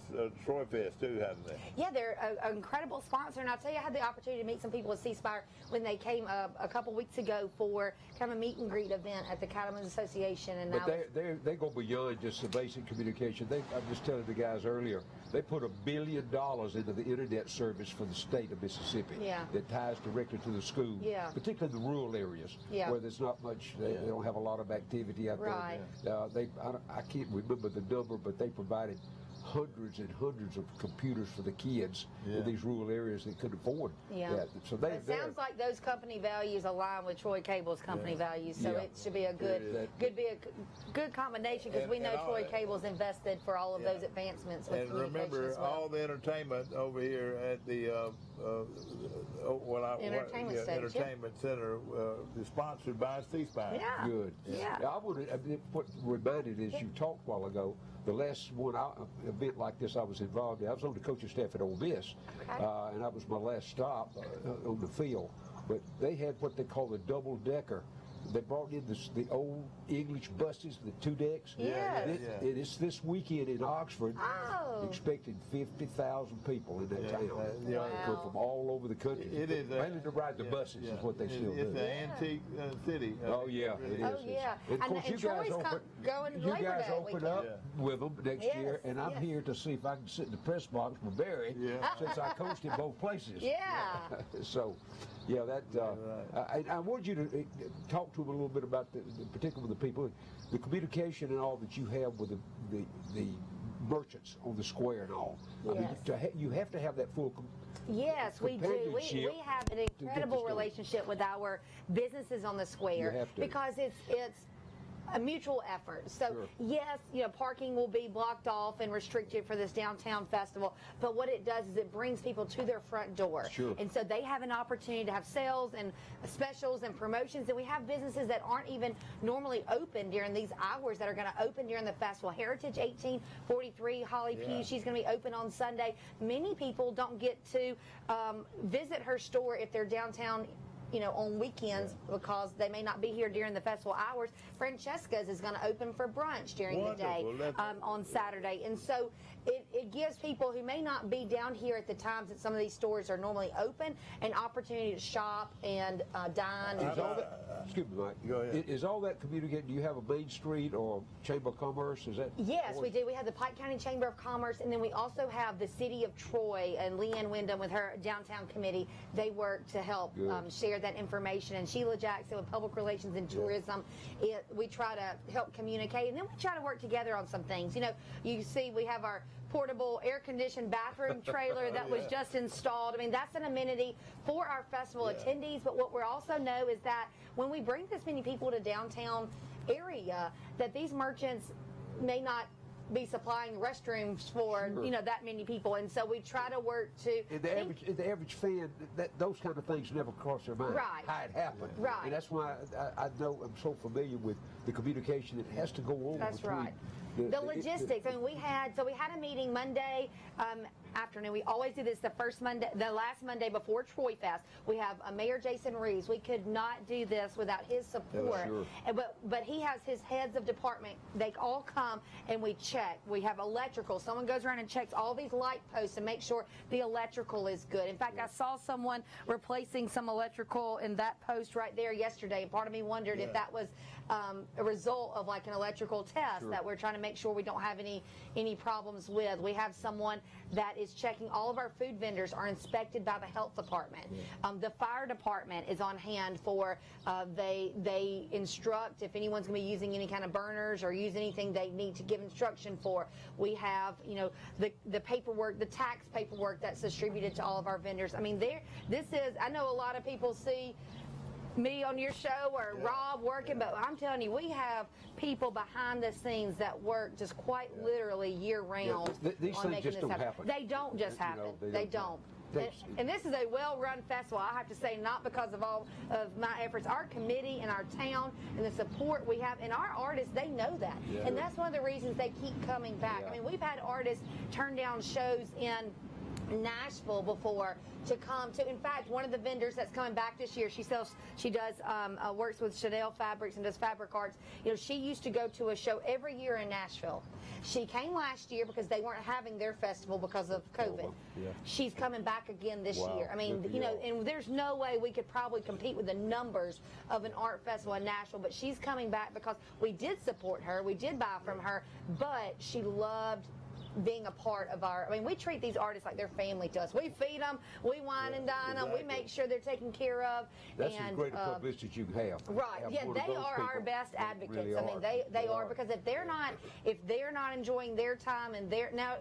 Troy Fest too, haven't they? Yeah, they're an incredible sponsor. And I'll tell you, I had the opportunity to meet some people with C-Spire when they came a couple weeks ago for kind of a meet and greet event at the Cattlemen's Association. And but they go beyond just the basic communication. I was just telling the guys earlier, they put $1 billion into the internet service for the state of Mississippi that ties directly to the school, particularly the rural areas where there's not much, they don't have a lot of activity out there. I can't remember the number, but they provided hundreds and hundreds of computers for the kids in these rural areas that couldn't afford that. So it sounds like those company values align with Troy Cable's company values, so it should be a good combination, because we know Troy Cable's invested for all of those advancements with communication. And remember, all the entertainment over here at the entertainment center is sponsored by C-Spire. Yeah. Good. Yeah. I would what reminded as you talked a while ago, the last event like this I was involved in, I was on the coaching staff at Ole Miss, and that was my last stop on the field. But they had what they call the double decker. They brought in the old English buses, the 2 decks. It's this weekend in Oxford, expecting 50,000 people in that town. Come from all over the country. It is mainly to ride the buses is what they still do. It's an antique city. Oh yeah, it is. Oh yeah. And of course, and you guys open up with them next year, and I'm here to see if I can sit in the press box with Barry, since I coached in both places. Yeah. So, I wanted you to talk to them a little bit about particularly with the people, the communication and all that you have with the merchants on the square and all. I mean, you have to have that full. Yes, we do. We have an incredible relationship with our businesses on the square, because it's a mutual effort. So yes, parking will be blocked off and restricted for this downtown festival, but what it does is it brings people to their front door. And so they have an opportunity to have sales and specials and promotions, and we have businesses that aren't even normally open during these hours that are going to open during the festival. Heritage 1843, Holly Pugh, she's going to be open on Sunday. Many people don't get to visit her store if they're downtown on weekends because they may not be here during the festival hours. Francesca's is going to open for brunch during the day on Saturday. And so it gives people who may not be down here at the times that some of these stores are normally open an opportunity to shop and dine. Excuse me, Mike. Go ahead. Is all that communicated? Do you have a Main Street or Chamber of Commerce? Is that? Yes, we do. We have the Pike County Chamber of Commerce, and then we also have the City of Troy and Leanne Wyndham with her downtown committee. They work to help share that information, and Sheila Jackson with Public Relations and Tourism. We try to help communicate, and then we try to work together on some things. You see we have our portable air-conditioned bathroom trailer that was just installed. I mean, that's an amenity for our festival attendees, but what we also know is that when we bring this many people to downtown area, that these merchants may not be supplying restrooms for that many people, and so we try to work to. The average fan, those kind of things never cross their mind. Right. How it happened. Right. And that's why I know I'm so familiar with the communication that has to go on. That's right. The logistics. I mean, we had a meeting Monday afternoon. We always do this the last Monday before Troy Fest. We have Mayor Jason Reeves. We could not do this without his support. But he has his heads of department. They all come and we check. We have electrical. Someone goes around and checks all these light posts and make sure the electrical is good. In fact, I saw someone replacing some electrical in that post right there yesterday. And part of me wondered if that was a result of like an electrical test that we're trying to make sure we don't have any problems with. We have someone that is checking all of our food vendors are inspected by the health department. The fire department is on hand for they instruct if anyone's going to be using any kind of burners or use anything they need to give instruction for. We have the paperwork, the tax paperwork that's distributed to all of our vendors. I mean, I know a lot of people see me on your show or Rob working, but I'm telling you, we have people behind the scenes that work just quite literally year round These on things making just this don't happen. happen. They don't just happen. They don't. And this is a well-run festival, I have to say, not because of all of my efforts. Our committee and our town and the support we have, and our artists, they know that. And that's one of the reasons they keep coming back. I mean, we've had artists turn down shows in Nashville before to come to. In fact, one of the vendors that's coming back this year, she does works with Chanel Fabrics and does fabric arts. She used to go to a show every year in Nashville. She came last year because they weren't having their festival because of COVID. She's coming back again this year. I mean, and there's no way we could probably compete with the numbers of an art festival in Nashville, but she's coming back because we did support her, we did buy from her, but she loved being a part of we treat these artists like they're family to us. We feed them, we wine and dine them, we make sure they're taken care of. That's the greatest publicity you can have. Right, they are our best advocates. Really I mean, they are, because if they're not enjoying their time and now,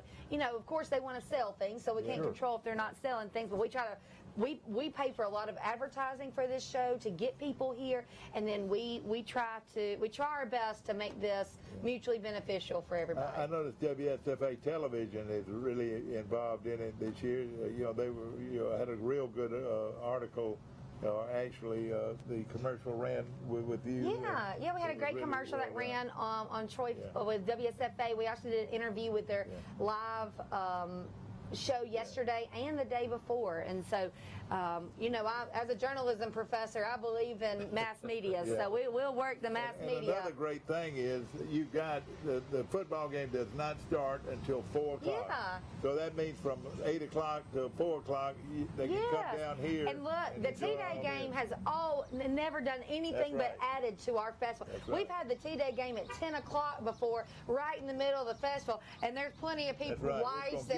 of course they want to sell things, so we can't control if they're not selling things, but we try to we pay for a lot of advertising for this show to get people here, and then we try our best to make this mutually beneficial for everybody. I noticed WSFA Television is really involved in it this year. They were had a real good article. Actually, the commercial ran with you. Yeah, we had a great really commercial that ran on Troy with WSFA. We actually did an interview with their live show yesterday and the day before, and so I, as a journalism professor, I believe in mass media, so we'll work the mass media. Another great thing is you've got the football game does not start until 4 o'clock. So that means from 8 o'clock to 4 o'clock they can come down here. And look, the T-Day game has never done anything but added to our festival. We've had the T-Day game at 10 o'clock before, right in the middle of the festival, and there's plenty of people, wives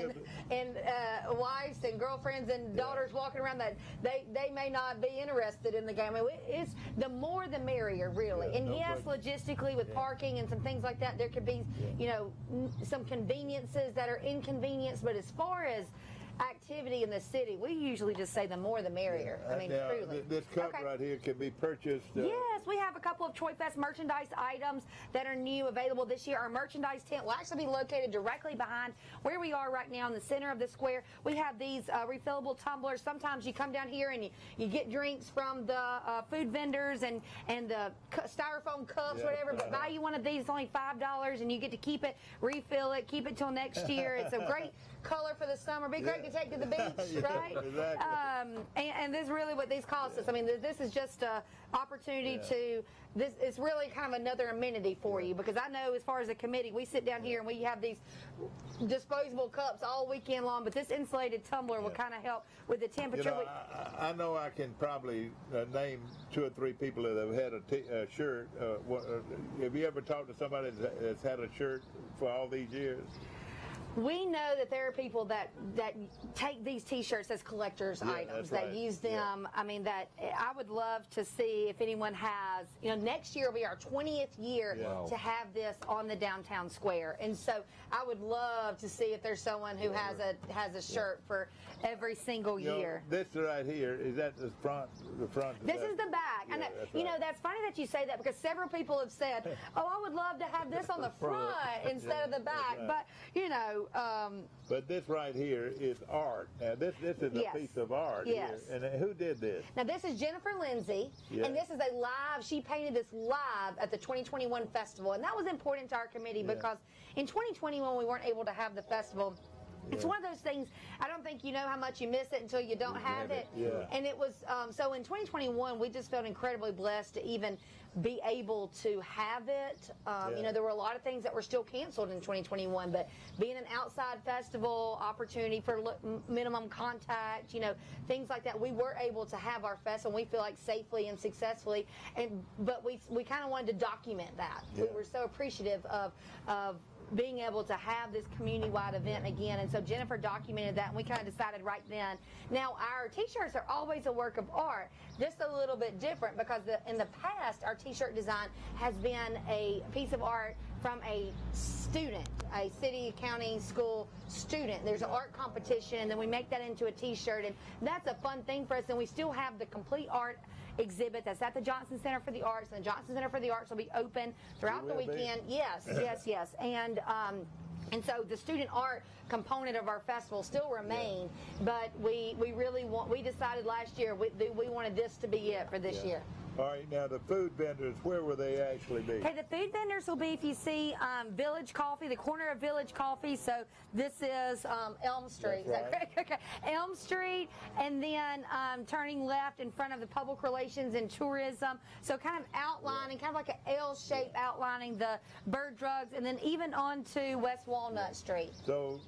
and girlfriends and daughters walking around that they may not be interested in the game. I mean, it's the more the merrier, really. And logistically with parking and some things like that, there could be some conveniences that are inconvenience. But as far as activity in the city. We usually just say the more the merrier. I mean, now, truly. This cup right here can be purchased. Yes, we have a couple of Troy Fest merchandise items that are new available this year. Our merchandise tent will actually be located directly behind where we are right now in the center of the square. We have these refillable tumblers. Sometimes you come down here and you get drinks from the food vendors and the styrofoam cups, whatever. But buy you one of these, it's only $5, and you get to keep it, refill it, keep it till next year. It's a great color for the summer. Be great to take to the beach, right? Exactly. And this is really what these cost us. I mean, this is just an opportunity to. This is really kind of another amenity for you, because I know as far as a committee, we sit down here and we have these disposable cups all weekend long, but this insulated tumbler will kind of help with the temperature. You know, I know I can probably name 2 or 3 people that have had a shirt. Have you ever talked to somebody that's had a shirt for all these years? We know that there are people that take these T-shirts as collector's items, that use them. I mean, that I would love to see if anyone has, next year will be our 20th year to have this on the downtown square. And so I would love to see if there's someone who has a shirt for every single year. This right here, is that the front? This is the back. Yeah, I know, that's funny that you say that, because several people have said, oh, I would love to have this on the front instead of the back. But, but this right here is art. Now, this is a piece of art here. And who did this? Now, this is Jennifer Lindsay, and this is a live, she painted this live at the 2021 festival. And that was important to our committee because in 2021, we weren't able to have the festival. It's one of those things, I don't think you know how much you miss it until you don't have it. And it was, so in 2021, we just felt incredibly blessed to even be able to have it. There were a lot of things that were still canceled in 2021, but being an outside festival, opportunity for minimum contact, things like that, we were able to have our festival, and we feel like safely and successfully. But we kind of wanted to document that. We were so appreciative of being able to have this community-wide event again. And so Jennifer documented that, and we kind of decided right then. Now, our T-shirts are always a work of art, just a little bit different, because in the past, our T-shirt design has been a piece of art from a student, a city, county, school student. There's an art competition, and then we make that into a T-shirt, and that's a fun thing for us. And we still have the complete art exhibit that's at the Johnson Center for the Arts, and the Johnson Center for the Arts will be open throughout the weekend. Yes. And so the student art component of our festival still remain, but we decided last year we wanted this to be it for this year. All right, now the food vendors, where will they actually be? Okay, the food vendors will be, if you see Village Coffee, the corner of Village Coffee. So this is Elm Street. That's Is that correct? Okay. Elm Street, and then turning left in front of the Public Relations and Tourism. So kind of outlining, kind of like an L shape outlining the Bird Drugs, and then even onto West Walnut Street. So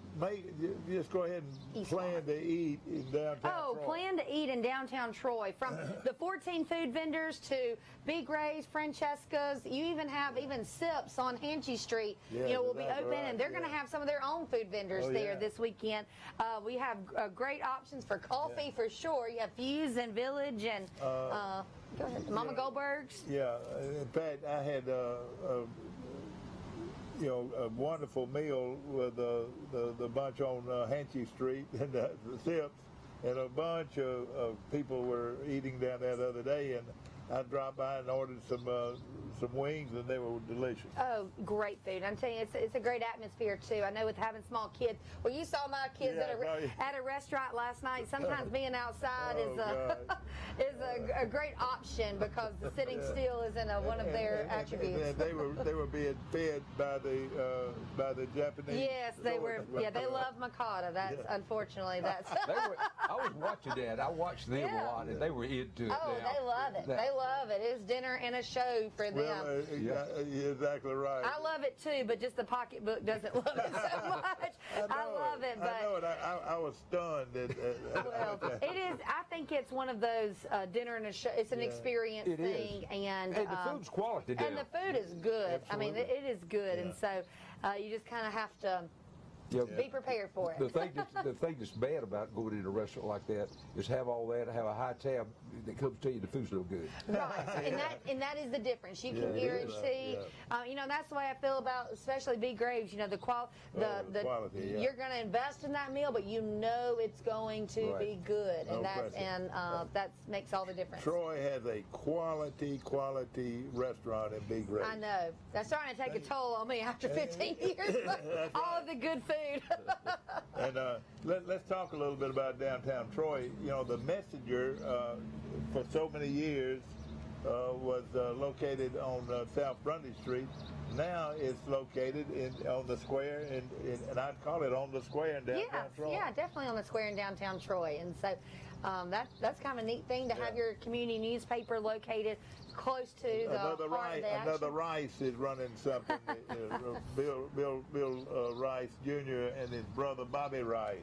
just go ahead and plan to eat in downtown Troy. Plan to eat in downtown Troy. From the 14 food vendors to Big Ray's, Francesca's, you even have Sips on Hanchy Street, will be open, and they're going to have some of their own food vendors there this weekend. We have great options for coffee for sure. You have Fuse and Village and go ahead, Mama Goldberg's. Yeah, in fact, I had a wonderful meal with the bunch on Hanchy Street and the Sips, and a bunch of people were eating down there the other day, and I dropped by and ordered some wings, and they were delicious. Oh, great food. I'm telling you, it's a great atmosphere, too. I know with having small kids. Well, you saw my kids at a restaurant last night. Sometimes being outside is a great option, because the sitting still isn't one of their attributes. They were being fed by the Japanese. Yes, they were. Yeah, they love Makata. That's unfortunately that's. I was watching that. I watched them a lot, and they were into it. Oh, they love it. They love it. It's dinner and a show for them. You're exactly right. I love it too, but just the pocketbook doesn't love it so much. I love it, but I know it. I was stunned. Well, it is. I think it's one of those dinner and a show. It's an experience thing, and the food's quality. And the food is good. Absolutely. I mean, it is good, and so you just kind of have to Be prepared for it. The thing that's bad about going into a restaurant like that is have all that, have a high tab that comes to you the food's no good. Right, and that is the difference. You can guarantee. That's the way I feel about especially B Graves. The quality. You're going to invest in that meal, but you know it's going to be good, and that makes all the difference. Troy has a quality restaurant in B Graves. I know. That's starting to take a toll on me after 15 years. All of the good food. And let's talk a little bit about downtown Troy. The Messenger for so many years was located on South Grundy Street. Now it's located on the square, and I'd call it on the square in downtown Troy. Yeah, definitely on the square in downtown Troy. And so that's kind of a neat thing to have your community newspaper located close to the heart of the action. Another Rice is running something. Bill Rice Jr. and his brother Bobby Rice.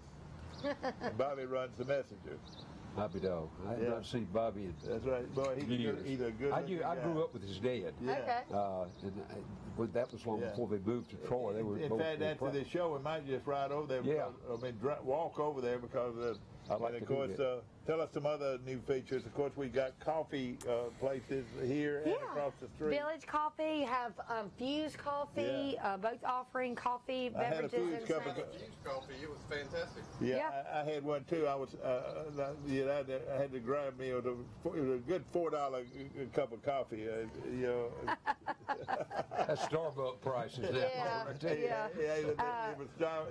And Bobby runs the Messenger. Bobby dog. I have not seen Bobby in That's right. Boy, he's a good I grew up with his dad. Yeah. Okay. And that was long before they moved to Troy. They were in fact, after the show, we might just ride over there. Yeah. Walk over there because of course, tell us some other new features. Of course, we got coffee places here and across the street. Village Coffee, have Fuse Coffee, both offering coffee, beverages, and snacks. Coffee, it was fantastic. Yeah. I had one too. I was I had to grab me. It was a good $4 cup of coffee. That's Starbucks prices now.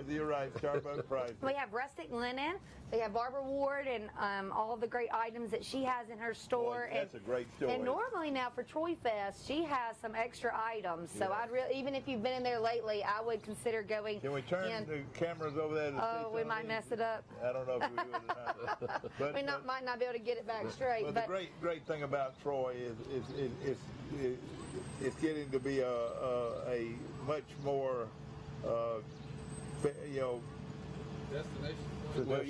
You're right, Starbucks prices. We have rustic linen. We have Barbara Ward and all of the great items that she has in her store. Boy, that's a great store. And normally now for Troy Fest, she has some extra items. So I'd even if you've been in there lately, I would consider going. Can we turn the cameras over there? We might mess it up. I don't know if we would or not. But, we might not be able to get it back straight. But the great thing about Troy is it's getting to be a much more Destination. Well,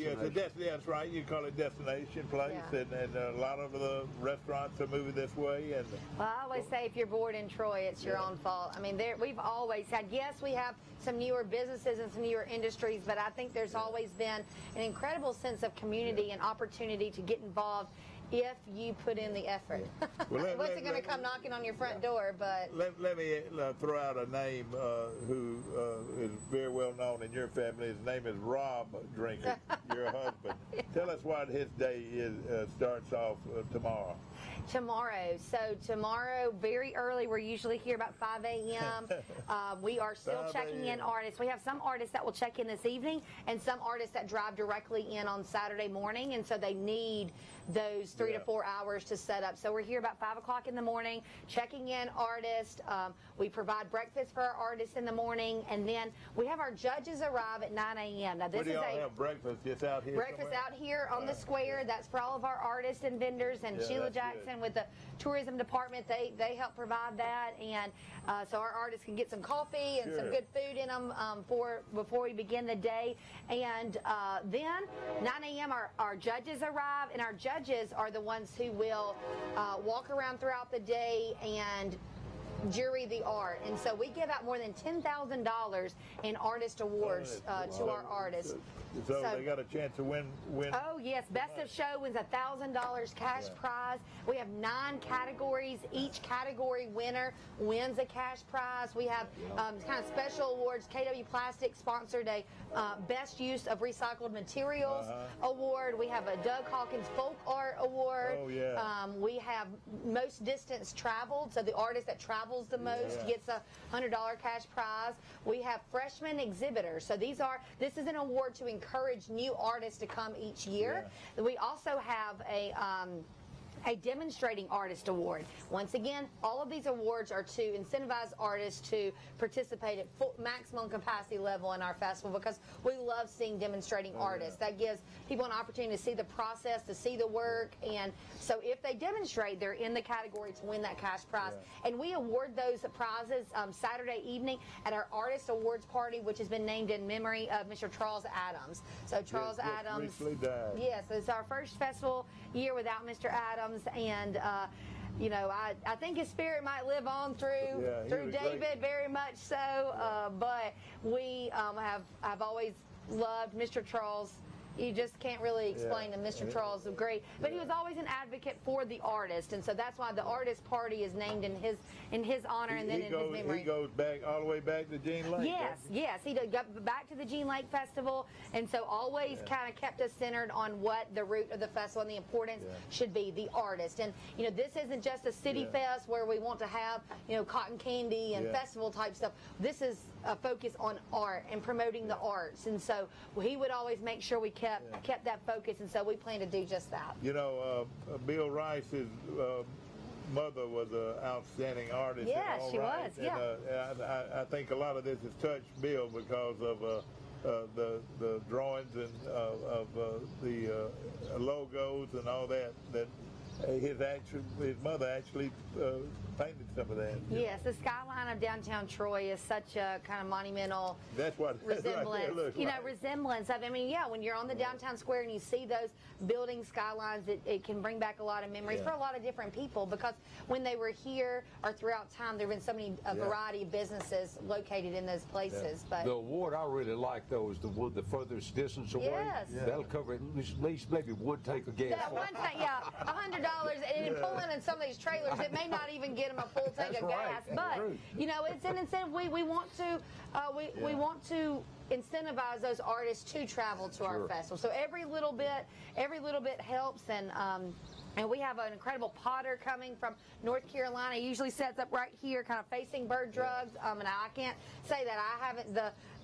that's right. You call it destination place, and a lot of the restaurants are moving this way. And well, I always say if you're bored in Troy, it's your own fault. I mean, we've always had. Yes, we have some newer businesses and some newer industries, but I think there's always been an incredible sense of community and opportunity to get involved if you put in the effort. Well, it wasn't going to come knocking on your front door, but... Let me throw out a name who is very well known in your family. His name is Rob Drinker, your husband. Tell us what his day starts off tomorrow. So tomorrow, very early, we're usually here about 5 a.m. We are still checking in artists. We have some artists that will check in this evening and some artists that drive directly in on Saturday morning, and so they need those 3 to 4 hours to set up. So we're here about 5 o'clock in the morning, checking in artists. We provide breakfast for our artists in the morning, and then we have our judges arrive at 9 a.m. Now this is have breakfast just out here? Breakfast somewhere? Out here on the square. That's for all of our artists and vendors, and Sheila Jackson with the tourism department, they help provide that, and so our artists can get some coffee and some good food in them before we begin the day. And then 9 a.m. our judges arrive, and our judges are the ones who will walk around throughout the day and jury the art. And so we give out more than $10,000 in artist awards to our artists. So they got a chance to win. Oh yes, best of show wins $1,000 cash prize. We have 9 categories. Each category winner wins a cash prize. We have kind of special awards. KW Plastic sponsored a best use of recycled materials award. We have a Doug Hawkins Folk Art Award. Oh yeah. We have most distance traveled, so the artist that travels the most gets a $100 cash prize. We have freshman exhibitors. So this is an award to encourage new artists to come each year. We also have a demonstrating artist award. Once again, all of these awards are to incentivize artists to participate at maximum capacity level in our festival, because we love seeing demonstrating artists. That gives people an opportunity to see the process, to see the work, and so if they demonstrate, they're in the category to win that cash prize. And we award those prizes Saturday evening at our artist awards party, which has been named in memory of Mr. Charles Adams. So Charles Adams, recently died. Yes, it's our first festival year without Mr. Adams, and I think his spirit might live on through David, great. very much so. But we I've always loved Mr. Charles. You just can't really explain him. Mr. Charles is great, but he was always an advocate for the artist, and so that's why the artist party is named in his honor and then in his memory. He goes back all the way back to Gene Lake. Yes, he got back to the Gene Lake Festival, and so always kind of kept us centered on what the root of the festival and the importance should be, the artist. And this isn't just a city fest where we want to have cotton candy and festival type stuff. This is a focus on art and promoting the arts, and so he would always make sure we kept that focus, and so we plan to do just that. Bill Rice's mother was an outstanding artist. Yeah, she was. And, I think a lot of this has touched Bill because of the drawings and of the logos and all that his mother actually painted some of that. Yes, the skyline of downtown Troy is such a kind of monumental resemblance. Resemblance of. When you're on the downtown square and you see those building skylines, it can bring back a lot of memories for a lot of different people, because when they were here or throughout time, there have been so many variety of businesses located in those places. But the award I really like, though, is the one the furthest distance away. Yes. That'll cover at least maybe one tank of gas. That one tank, $100, and pulling in some of these trailers, it may not even get them a full tank of gas. But it's an incentive. We want to incentivize those artists to travel to our festival. So every little bit helps, and we have an incredible potter coming from North Carolina. He usually sets up right here, kind of facing Bird Drugs. And I can't say that I haven't.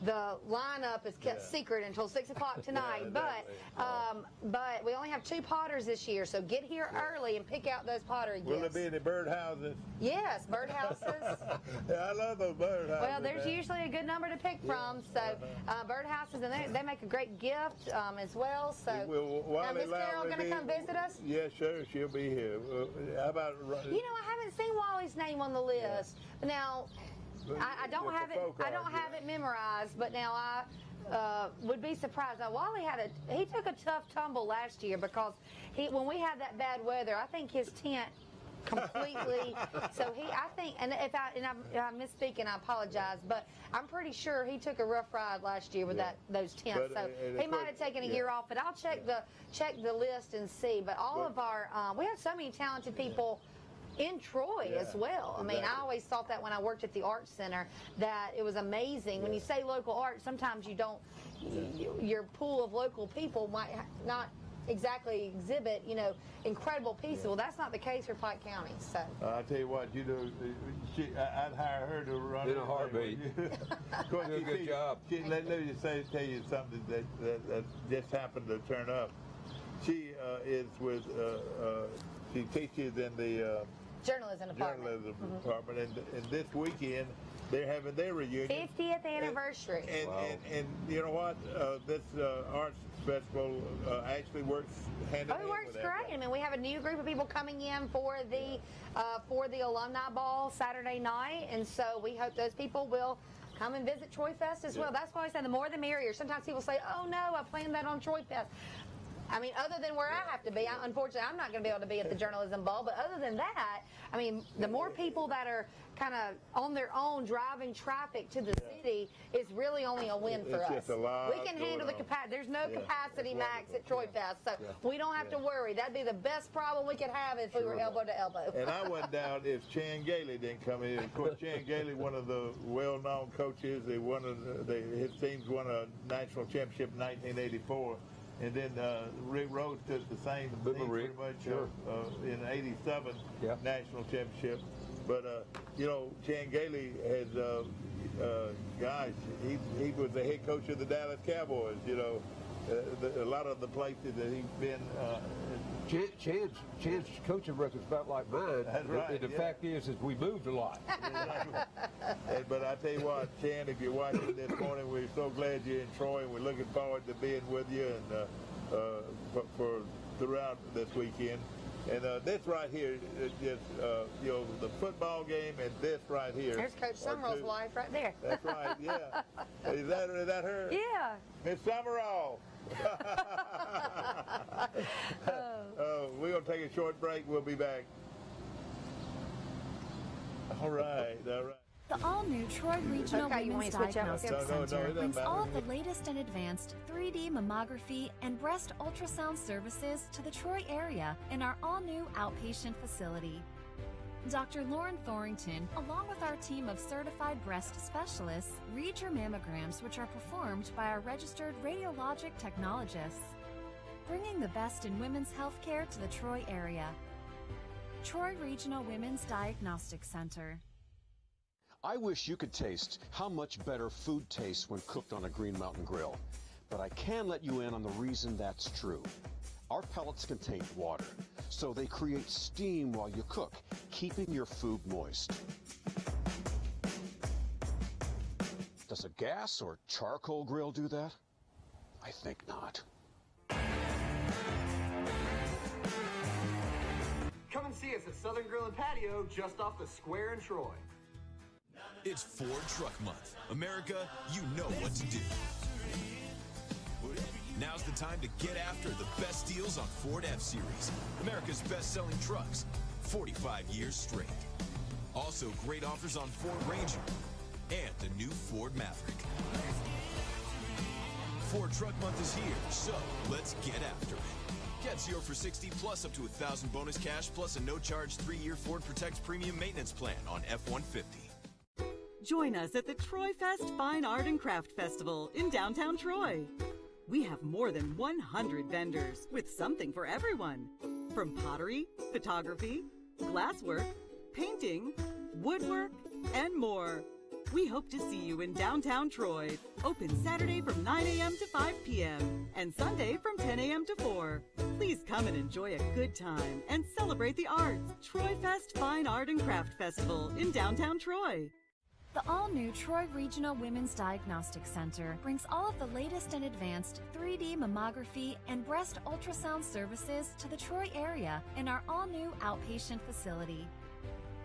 The lineup is kept secret until 6 o'clock tonight. But we only have 2 potters this year, so get here early and pick out those pottery gifts. Will there be any birdhouses? Yes, birdhouses. I love those birdhouses. Well, there's usually a good number to pick from. So birdhouses, and they make a great gift as well. So now, Miss Carol going to come visit us? Yes, sure, she'll be here. How about? I haven't seen Wally's name on the list. Now, I don't have it. I don't have it memorized, but now I would be surprised. Now, Wally he took a tough tumble last year because when we had that bad weather, I think his tent completely. So I think, and I'm misspeaking, I apologize, but I'm pretty sure he took a rough ride last year with those tents. So he might have taken a year off, but I'll check the list and see. But all of our, we have so many talented people in Troy as well. I always thought that when I worked at the Arts Center, that it was amazing. When you say local art, sometimes you don't, your pool of local people might not exactly exhibit, incredible pieces. Well, that's not the case for Pike County. So I tell you what, I'd hire her to run in a heartbeat. Do a good job. Let me just tell you something that just happened to turn up. She is with. She teaches in the journalism department. And this weekend they're having their reunion. 50th anniversary. And you know what? This arts festival actually works hand in hand. It works great. We have a new group of people coming in for the alumni ball Saturday night, and so we hope those people will come and visit Troy Fest as well. That's why I say the more the merrier. Sometimes people say, "Oh no, I planned that on Troy Fest." Other than where I have to be, unfortunately, I'm not going to be able to be at the Journalism Ball. But other than that, the more people that are kind of on their own driving traffic to the city is really only a win for us. Just a lot we can handle the capacity. There's no capacity max at Troy Fest, so we don't have to worry. That'd be the best problem we could have if we were elbow to elbow. And I went down if Chan Gailey didn't come in. Of course, Chan Gailey, one of the well-known coaches. His teams won a national championship in 1984. And then Rick Rhodes took the same pretty much in '87 national championship. But Chan Gailey has guys. He was the head coach of the Dallas Cowboys. A lot of the places that he's been. Chan's coaching record's about like mine. That's right. And the fact is we moved a lot. But I tell you what, Chan, if you're watching this morning, we're so glad you're in Troy, and we're looking forward to being with you and for throughout this weekend. And this right here, just the football game, and this right here. There's Coach Summerall's wife right there. That's right. Yeah. Is that her? Yeah. Miss Summerall. We're going to take a short break. We'll be back. All right, all right. The all-new Troy Regional Okay, you want Women's me to switch out? Diagnostic No, no, it Center doesn't brings matter all to of the me. latest and advanced 3D mammography and breast ultrasound services to the Troy area in our all-new outpatient facility. Dr. Lauren Thorington, along with our team of certified breast specialists, read your mammograms, which are performed by our registered radiologic technologists, bringing the best in women's healthcare to the Troy area. Troy Regional Women's Diagnostic Center. I wish you could taste how much better food tastes when cooked on a Green Mountain grill, but I can let you in on the reason that's true. Our pellets contain water, so they create steam while you cook, keeping your food moist. Does a gas or charcoal grill do that? I think not. Come and see us at Southern Grill and Patio just off the square in Troy. It's Ford Truck Month. America, you know what to do. Now's the time to get after the best deals on Ford F-Series, America's best-selling trucks, 45 years straight. Also, great offers on Ford Ranger and the new Ford Maverick. Ford Truck Month is here, so let's get after it. Get 0 for 60 plus up to $1,000 bonus cash plus a no-charge 3-year Ford Protect Premium Maintenance Plan on F-150. Join us at the Troy Fest Fine Art and Craft Festival in downtown Troy. We have more than 100 vendors with something for everyone. From pottery, photography, glasswork, painting, woodwork, and more. We hope to see you in downtown Troy. Open Saturday from 9 a.m. to 5 p.m. and Sunday from 10 a.m. to 4. Please come and enjoy a good time and celebrate the arts. Troy Fest Fine Art and Craft Festival in downtown Troy. The all-new Troy Regional Women's Diagnostic Center brings all of the latest and advanced 3D mammography and breast ultrasound services to the Troy area in our all-new outpatient facility.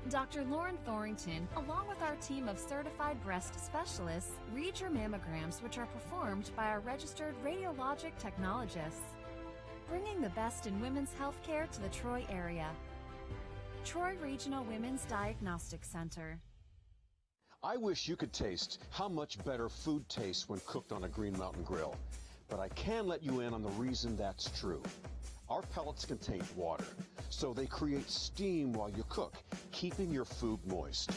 Dr. Lauren Thorington, along with our team of certified breast specialists, read your mammograms, which are performed by our registered radiologic technologists, bringing the best in women's healthcare to the Troy area. Troy Regional Women's Diagnostic Center. I wish you could taste how much better food tastes when cooked on a Green Mountain grill, but I can let you in on the reason that's true. Our pellets contain water, so they create steam while you cook, keeping your food moist.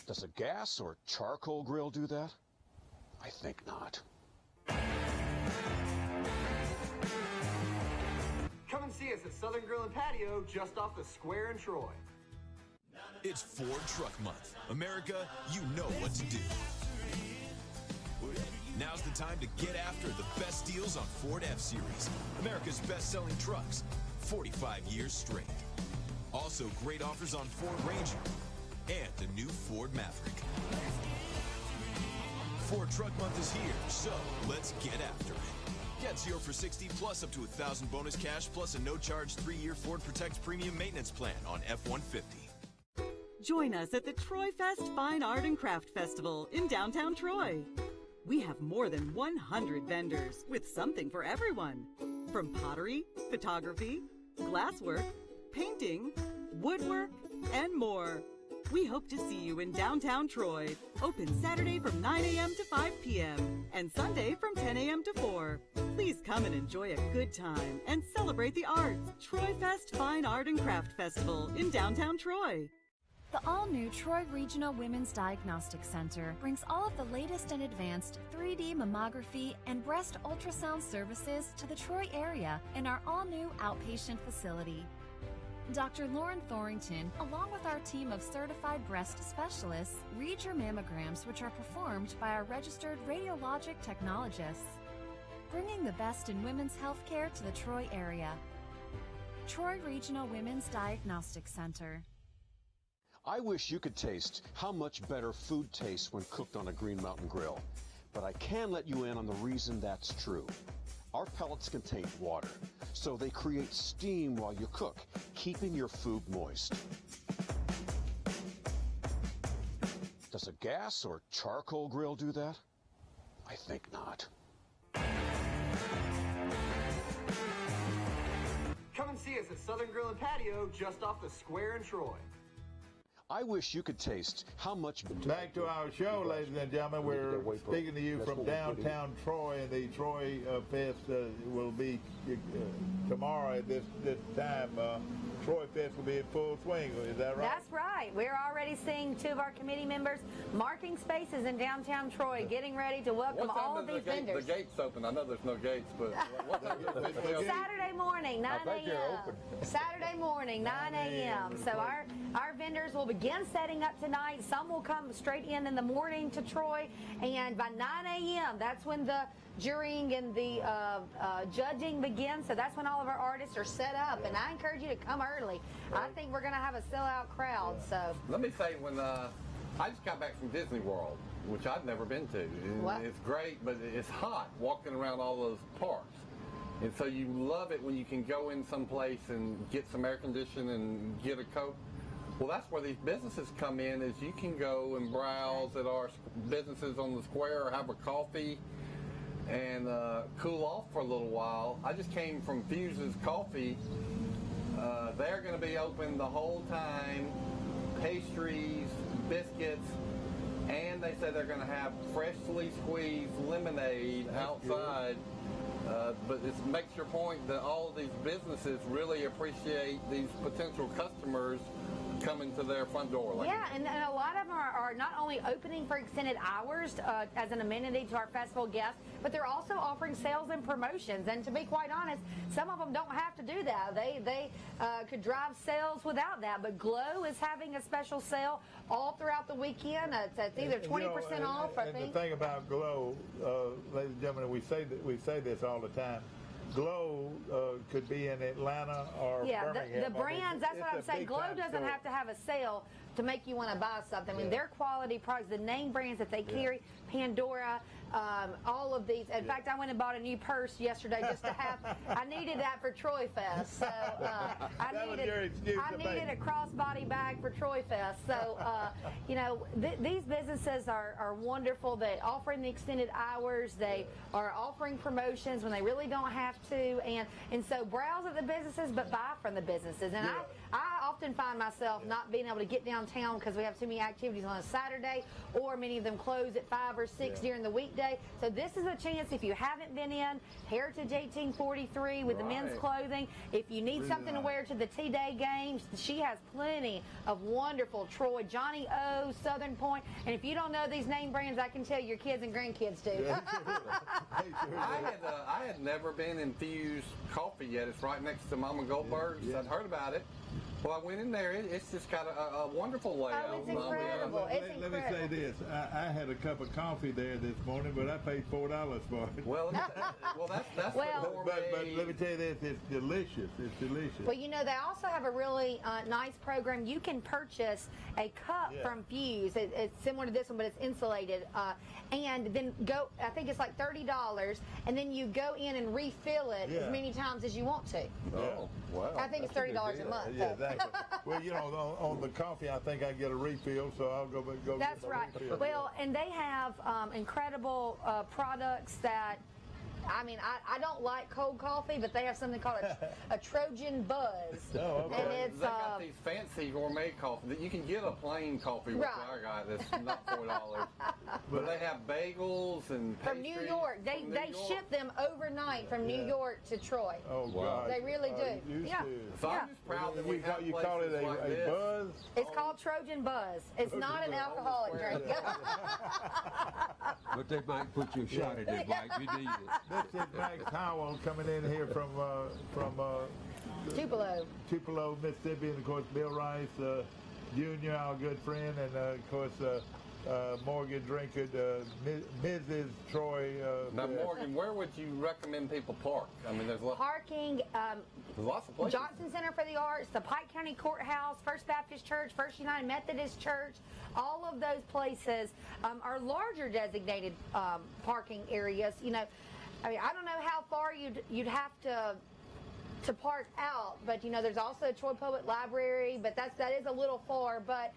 Does a gas or charcoal grill do that? I think not. Come and see us at Southern Grill and Patio just off the square in Troy. It's Ford Truck Month. America, you know what to do. Now's the time to get after the best deals on Ford F-Series, America's best-selling trucks, 45 years straight. Also, great offers on Ford Ranger and the new Ford Maverick. Ford Truck Month is here, so let's get after it. Get 0 for 60 plus up to $1,000 bonus cash plus a no-charge 3-year Ford Protect Premium Maintenance Plan on F-150. Join us at the Troy Fest Fine Art and Craft Festival in downtown Troy. We have more than 100 vendors with something for everyone. From pottery, photography, glasswork, painting, woodwork, and more. We hope to see you in downtown Troy. Open Saturday from 9 a.m. to 5 p.m. and Sunday from 10 a.m. to 4. Please come and enjoy a good time and celebrate the arts. Troy Fest Fine Art and Craft Festival in downtown Troy. The all-new Troy Regional Women's Diagnostic Center brings all of the latest and advanced 3D mammography and breast ultrasound services to the Troy area in our all-new outpatient facility. Dr. Lauren Thorington, along with our team of certified breast specialists, read your mammograms, which are performed by our registered radiologic technologists, bringing the best in women's healthcare to the Troy area. Troy Regional Women's Diagnostic Center. I wish you could taste how much better food tastes when cooked on a Green Mountain grill, but I can let you in on the reason that's true. Our pellets contain water, so they create steam while you cook, keeping your food moist. Does a gas or charcoal grill do that? I think not. Come and see us at Southern Grill and Patio just off the square in Troy. I wish you could taste how much... Back to our show, ladies and gentlemen. We're speaking to you from downtown Troy, and the Troy Fest will be tomorrow at this time. Troy Fest will be in full swing. Is that right? That's right. We're already seeing 2 of our committee members marking spaces in downtown Troy, getting ready to welcome all of these vendors. The gates open? I know there's no gates, but what time is it? Saturday morning, 9 a.m. Saturday morning, 9 a.m. So our vendors will begin setting up tonight. Some will come straight in the morning to Troy, and by 9 a.m. that's when the jurying and the judging begins. So that's when all of our artists are set up, and I encourage you to come early. I think we're going to have a sellout crowd. So let me say, when I just got back from Disney World, which I'd never been to. It's great, but it's hot walking around all those parks. And so you love it when you can go in someplace and get some air conditioning and get a Coke. Well, that's where these businesses come in, is you can go and browse at our businesses on the square or have a coffee and cool off for a little while. I just came from Fuse's Coffee. They're going to be open the whole time, pastries, biscuits, and they said they're going to have freshly squeezed lemonade outside. But it makes your point that all of these businesses really appreciate these potential customers coming to their front door. And a lot of them are not only opening for extended hours as an amenity to our festival guests, but they're also offering sales and promotions. And to be quite honest, some of them don't have to do that. They could drive sales without that. But Glow is having a special sale all throughout the weekend. It's either 20% off, I think. And the thing about Glow, ladies and gentlemen, we say this all the time. Glow could be in Atlanta or Birmingham. The brands, that's what I'm saying. Glow doesn't have to have a sale to make you want to buy something. I mean, their quality products, the name brands that they carry, Pandora, all of these. In fact, I went and bought a new purse yesterday just to have. I needed that for Troy Fest. So I needed a crossbody bag for Troy Fest. So these businesses are wonderful. They offering the extended hours. They are offering promotions when they really don't have to. And so browse at the businesses, but buy from the businesses. And I often find myself not being able to get downtown because we have too many activities on a Saturday, or many of them close at 5 or 6 during the weekday. So this is a chance, if you haven't been in Heritage 1843 with the men's clothing, if you need something to wear to the T-Day games, she has plenty of wonderful Troy, Johnny O, Southern Point, and if you don't know these name brands, I can tell your kids and grandkids do. I had never been in Fuse Coffee yet. It's right next to Mama Goldberg's. I'd heard about it. Well, I went in there. It's just got a wonderful layout. Oh, it's incredible. Let me say this. I had a cup of coffee there this morning, but I paid $4 for it. Well, that's but let me tell you this. It's delicious. It's delicious. Well, they also have a really nice program. You can purchase a cup from Fuse. It's similar to this one, but it's insulated. And then I think it's like $30, and then you go in and refill it as many times as you want to. Oh, wow. I think it's $30 a month. Yeah, exactly. Well, on the coffee, I think I get a refill, so I'll go That's get my right. refill. Well, and they have incredible products that, I mean, I don't like cold coffee, but they have something called a Trojan Buzz. Oh, okay. And it's, they got these fancy gourmet coffee that you can get a plain coffee, which I got. That's not $4. But they have bagels and pastries from New York. They ship them overnight from New York to Troy. Oh, God. They really do. So I'm just proud that we have You call it a buzz? It's called Trojan Buzz. It's not an alcoholic drink. But they might put you a shot in it, Mike. You need it. This is Max Howell coming in here from Tupelo, Mississippi, and of course Bill Rice Jr., our good friend, and of course Morgan Drinkard, Mrs. Troy. Now, Morgan, where would you recommend people park? I mean, there's parking. There's lots of places. Johnson Center for the Arts, the Pike County Courthouse, First Baptist Church, First United Methodist Church. All of those places are larger designated parking areas. I mean, I don't know how far you'd have to to park out, but there's also Troy Public Library, but that is a little far. But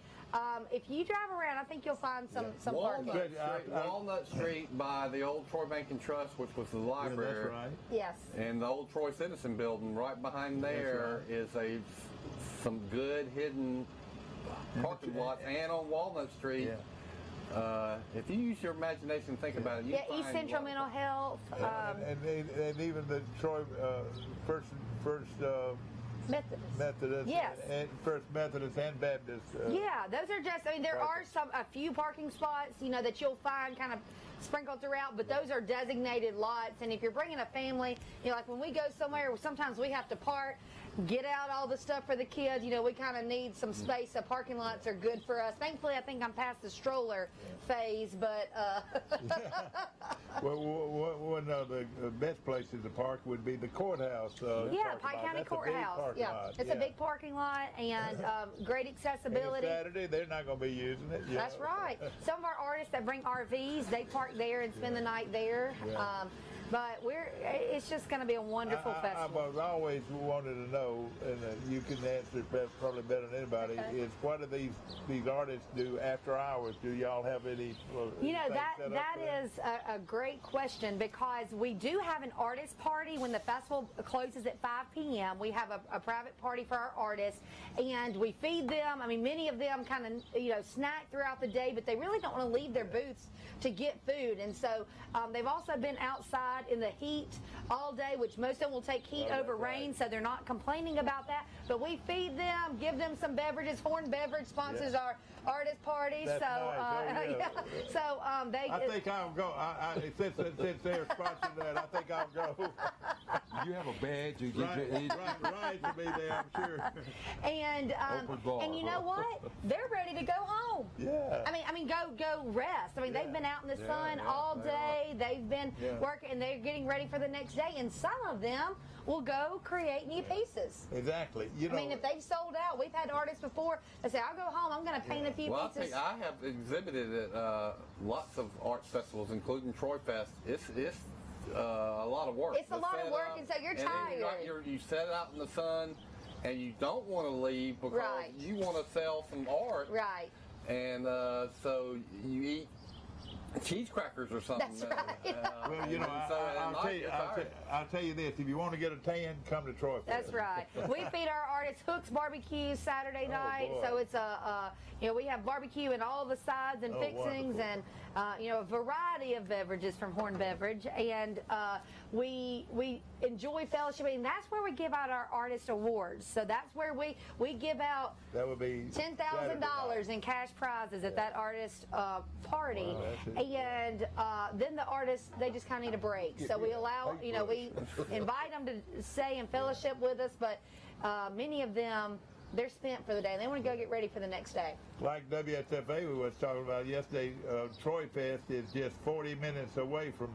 if you drive around, I think you'll find some parking. Walnut Street by the old Troy Bank and Trust, which was the library. That's right. Yes. And the old Troy Citizen Building right behind there is some good hidden parking lots, and on Walnut Street. Yeah. If you use your imagination, think about it. East Central Mental Health. And even the Troy First Methodist. Yes. And First Methodist and Baptist. Yeah, those are just, there are a few parking spots, that you'll find kind of sprinkled throughout, but those are designated lots. And if you're bringing a family, like when we go somewhere, sometimes we have to park, get out all the stuff for the kids. We kind of need some space. So parking lots are good for us. Thankfully, I think I'm past the stroller phase, but. Well, one of the best places to park would be the courthouse. Pike County Courthouse. It's a big parking lot and great accessibility. And Saturday, they're not going to be using it. That's right. Some of our artists that bring RVs, they park there and spend the night there. But it's just going to be a wonderful festival. I've always wanted to know, and you can answer it probably better than anybody, is what do these artists do after hours? Do y'all have any? That is a great question, because we do have an artist party when the festival closes at 5 p.m. We have a private party for our artists, and we feed them. Many of them kind of snack throughout the day, but they really don't want to leave their booths to get food, and so they've also been outside in the heat all day, which most of them will take heat over rain, so they're not complaining about that. But we feed them, give them some beverages. Horn Beverage sponsors our artist party. That's nice. So I think I'll go. Since they're sponsoring that, I think I'll go. You have a badge. Right to be there, I'm sure. And you know what? They're ready to go home. Yeah. Go rest. They've been out in the sun all day. They've been working, and they're getting ready for the next day. And some of them will go create new pieces. Exactly. If they've sold out, we've had artists before that say, "I'll go home. I'm going to paint a few pieces." I have exhibited at lots of arts festivals, including Troy Fest. It's a lot of work. It's a lot of work, and so you're tired. You set it out in the sun, and you don't want to leave because you want to sell some art. Right. And so you eat cheese crackers or something. That's right. I'll tell you this: if you want to get a tan, come to Troy Fest. That's right. We feed our artists Hooks Barbecue Saturday night, so it's we have barbecue and all the sides and fixings, wonderful. and a variety of beverages from Horn Beverage, and we enjoy fellowshipping. And that's where we give out our artist awards. So that's where we give out. That would be $10,000 in cash prizes at that artist party. Wow, and then the artists, they just kind of need a break. So we allow, we invite them to stay and fellowship with us, but many of them, they're spent for the day, and they want to go get ready for the next day. Like WSFA was talking about yesterday, Troy Fest is just 40 minutes away from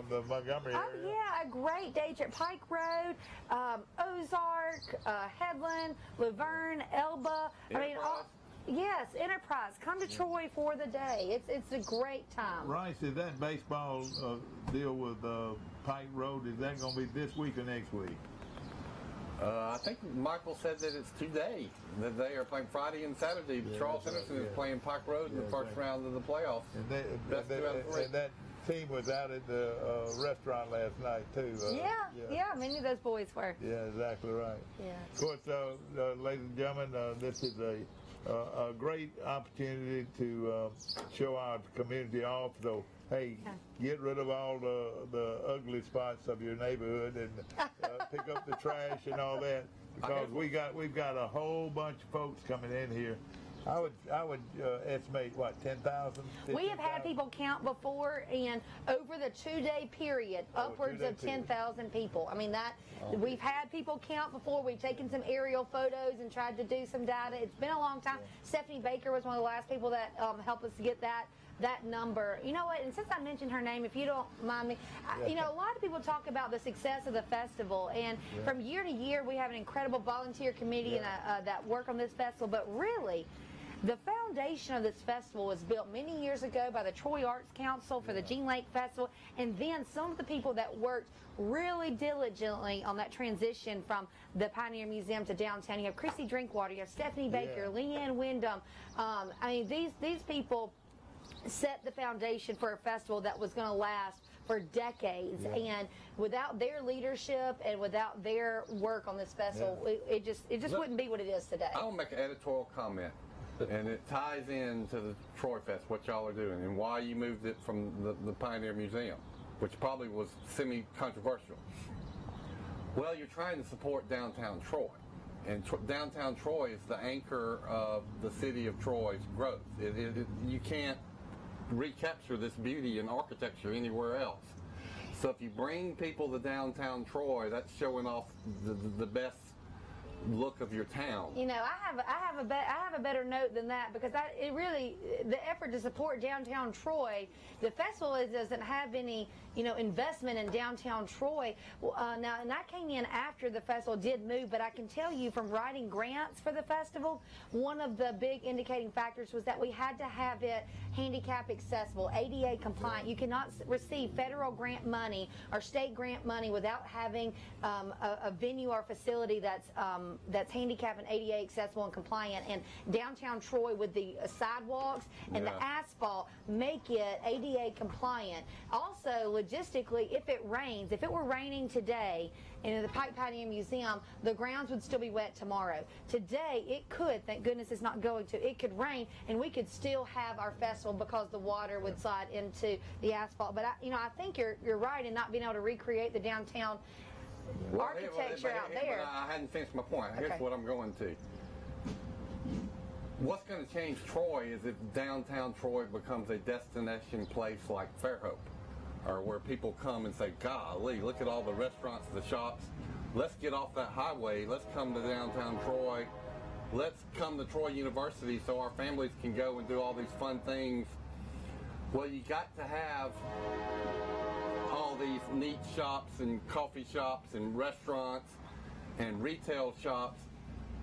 the Montgomery area. Oh yeah, a great day trip. Pike Road, Ozark, Headland, Laverne, Elba. Yes, Enterprise. Come to Troy for the day. It's a great time. Rice, is that baseball deal with Pike Road, is that going to be this week or next week? I think Michael said that it's today, that they are playing Friday and Saturday. Charles Henderson is playing Pike Road in the first round of the playoffs. And that team was out at the restaurant last night, too. Many of those boys were. Yeah, exactly right. Yeah. Of course, ladies and gentlemen, this is a great opportunity to show our community off. So, hey, get rid of all the ugly spots of your neighborhood and pick up the trash and all that, because we've got a whole bunch of folks coming in here. I would estimate 10,000. We have had people count before, and over the 2-day period, upwards of 10,000 people. We've had people count before. We've taken some aerial photos and tried to do some data. It's been a long time. Stephanie Baker was one of the last people that helped us get that number. You know what, and since I mentioned her name, if you don't mind me, a lot of people talk about the success of the festival, and from year to year we have an incredible volunteer committee and that work on this festival, but really The foundation of this festival was built many years ago by the Troy Arts Council for the Jean Lake Festival, and then some of the people that worked really diligently on that transition from the Pioneer Museum to downtown. You have Chrissy Drinkwater, you have Stephanie Baker, Leanne Wyndham. I mean, these people set the foundation for a festival that was going to last for decades, and without their leadership and without their work on this festival, it just wouldn't be what it is today. I'll make an editorial comment, and it ties into the Troy Fest, what y'all are doing, and why you moved it from the Pioneer Museum, which probably was semi-controversial. Well, you're trying to support downtown Troy, and downtown Troy is the anchor of the city of Troy's growth. You can't recapture this beauty in architecture anywhere else. So if you bring people to downtown Troy, that's showing off the best look of your town. You know, I have a better note than that, because the effort to support downtown Troy, the festival doesn't have any, investment in downtown Troy. Now, and I came in after the festival did move, but I can tell you from writing grants for the festival, one of the big indicating factors was that we had to have it handicap accessible, ADA compliant. You cannot receive federal grant money or state grant money without having a venue or facility that's handicap and ADA accessible and compliant. And downtown Troy, with the sidewalks and the asphalt, make it ADA compliant. Also, logistically, if it were raining today in the Pike Pioneer Museum, the grounds would still be wet tomorrow. Today, it could, thank goodness it's not going to, it could rain and we could still have our festival because the water would slide into the asphalt. But I think you're right in not being able to recreate the downtown architecture out there. But I hadn't finished my point. Here's what I'm going to. What's going to change Troy is if downtown Troy becomes a destination place like Fairhope, or where people come and say, golly, look at all the restaurants, the shops. Let's get off that highway. Let's come to downtown Troy. Let's come to Troy University so our families can go and do all these fun things. Well, you got to have all these neat shops and coffee shops and restaurants and retail shops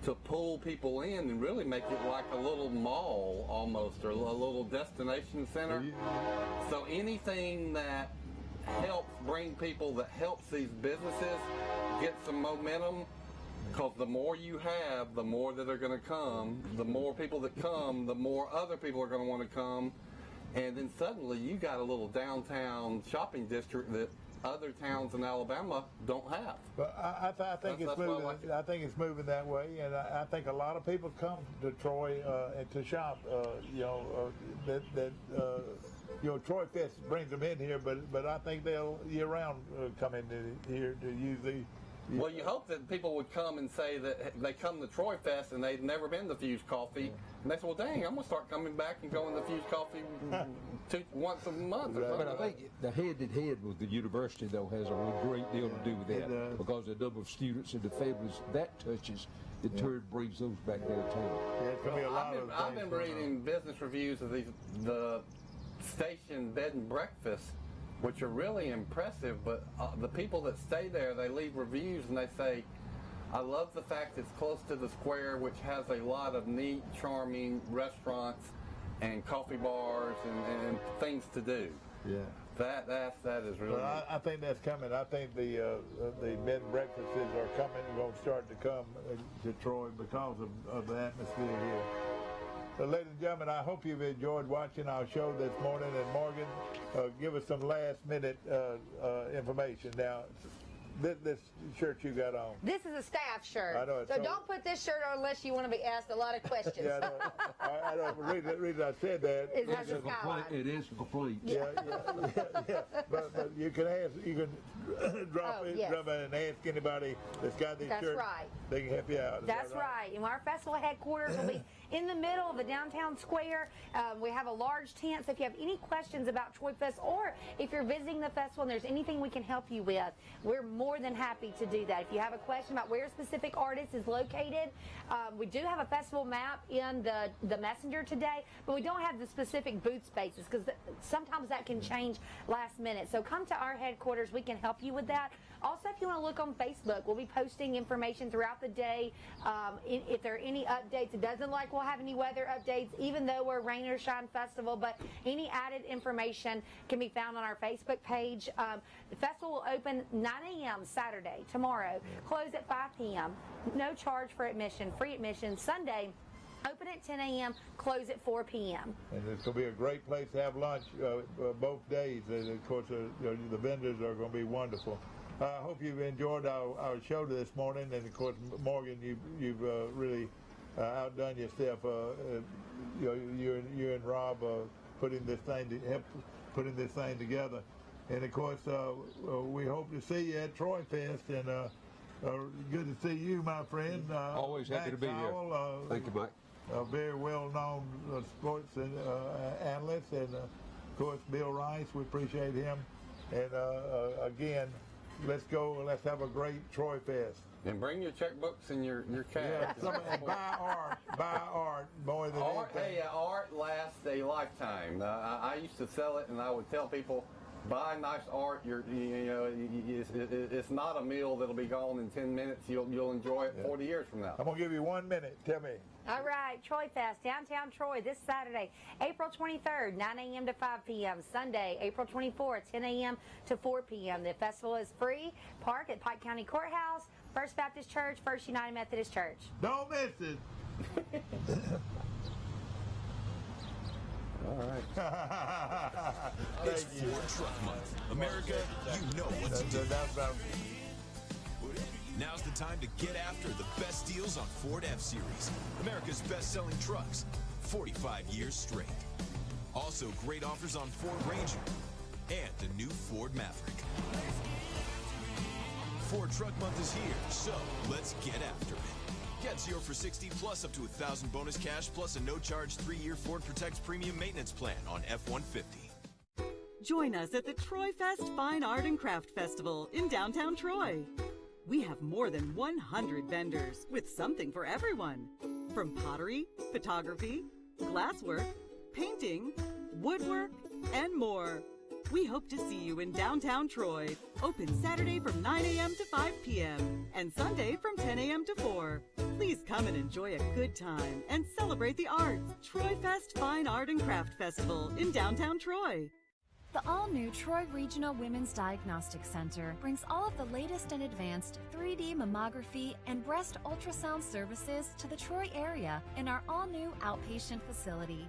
to pull people in and really make it like a little mall almost, or a little destination center. So anything that helps bring people, that helps these businesses get some momentum, because the more you have, the more that are going to come. The more people that come, the more other people are going to want to come. And then suddenly you got a little downtown shopping district that other towns in Alabama don't have. But I think it's moving. I think it's moving that way, and I think a lot of people come to Troy and to shop. Troy Fest brings them in here, but I think they'll year round come in here to use the. Well, you hope that people would come and say that they come to Troy Fest and they've never been to Fuse Coffee, and they say, well, dang, I'm going to start coming back and going to Fuse Coffee once a month. Or but I think the head-to-head with the university, though, has a great deal to do with that, because the number of students and the families that touches, in turn brings those back downtown. Yeah, it's going to be a lot of I've been reading business reviews of the station bed and breakfast, which are really impressive, but the people that stay there, they leave reviews and they say, I love the fact it's close to the square, which has a lot of neat, charming restaurants and coffee bars and things to do. Yeah. That is really. Well, I think that's coming. I think the bed and breakfasts are coming, going to start to come to Troy because of the atmosphere here. So, ladies and gentlemen, I hope you've enjoyed watching our show this morning. And Morgan, give us some last-minute information. Now, this shirt you got on. This is a staff shirt. I know. So don't put this shirt on unless you want to be asked a lot of questions. Yeah, I know. The reason I said that. It has a skyline. It is complete. Yeah. But you can ask. You can drop in and ask anybody that's got this shirt. That's right. They can help you out. That's right. And our festival headquarters will be in the middle of the downtown square. We have a large tent, so if you have any questions about Troy Fest, or if you're visiting the festival and there's anything we can help you with, we're more than happy to do that. If you have a question about where a specific artist is located, we do have a festival map in the messenger today, but we don't have the specific booth spaces, because sometimes that can change last minute. So come to our headquarters. We can help you with that. Also, if you want to look on Facebook, we'll be posting information throughout the day. If there are any updates, it doesn't look like we'll have any weather updates, even though we're Rain or Shine Festival, but any added information can be found on our Facebook page. The festival will open 9 a.m. Saturday, tomorrow, close at 5 p.m. No charge for admission, free admission. Sunday, open at 10 a.m., close at 4 p.m. And it's going to be a great place to have lunch both days. And of course, the vendors are going to be wonderful. I hope you've enjoyed our show this morning. And of course, Morgan, you've really outdone yourself. You and Rob putting this thing together. And of course, we hope to see you at Troy Fest. And good to see you, my friend. Always happy to be here. Thank you, Mike. A very well-known sports analyst, and of course Bill Rice. We appreciate him. And again, let's have a great Troy Fest. And bring your checkbooks and your cash. Yeah, and buy art more than art. anything. Hey, art lasts a lifetime. I used to sell it, and I would tell people, buy nice art. It's not a meal that'll be gone in 10 minutes. You'll enjoy it 40 years from now. I'm gonna give you 1 minute. Tell me. All right, Troy Fest, downtown Troy, this Saturday, April 23rd, 9 a.m. to 5 p.m. Sunday, April 24th, 10 a.m. to 4 p.m. The festival is free. Park at Pike County Courthouse, First Baptist Church, First United Methodist Church. Don't miss it. All right. It's Ford Truck Month. America, you know what to do. Now's the time to get after the best deals on Ford F-Series, America's best-selling trucks, 45 years straight. Also, great offers on Ford Ranger and the new Ford Maverick. Ford Truck Month is here, so let's get after it. Get 0 for 60 plus up to $1,000 bonus cash plus a no-charge 3-year Ford Protect Premium Maintenance Plan on F-150. Join us at the Troy Fest Fine Art and Craft Festival in downtown Troy. We have more than 100 vendors with something for everyone. From pottery, photography, glasswork, painting, woodwork, and more. We hope to see you in downtown Troy. Open Saturday from 9 a.m. to 5 p.m. and Sunday from 10 a.m. to 4. Please come and enjoy a good time and celebrate the arts. Troy Fest Fine Art and Craft Festival in downtown Troy. The all-new Troy Regional Women's Diagnostic Center brings all of the latest and advanced 3D mammography and breast ultrasound services to the Troy area in our all-new outpatient facility.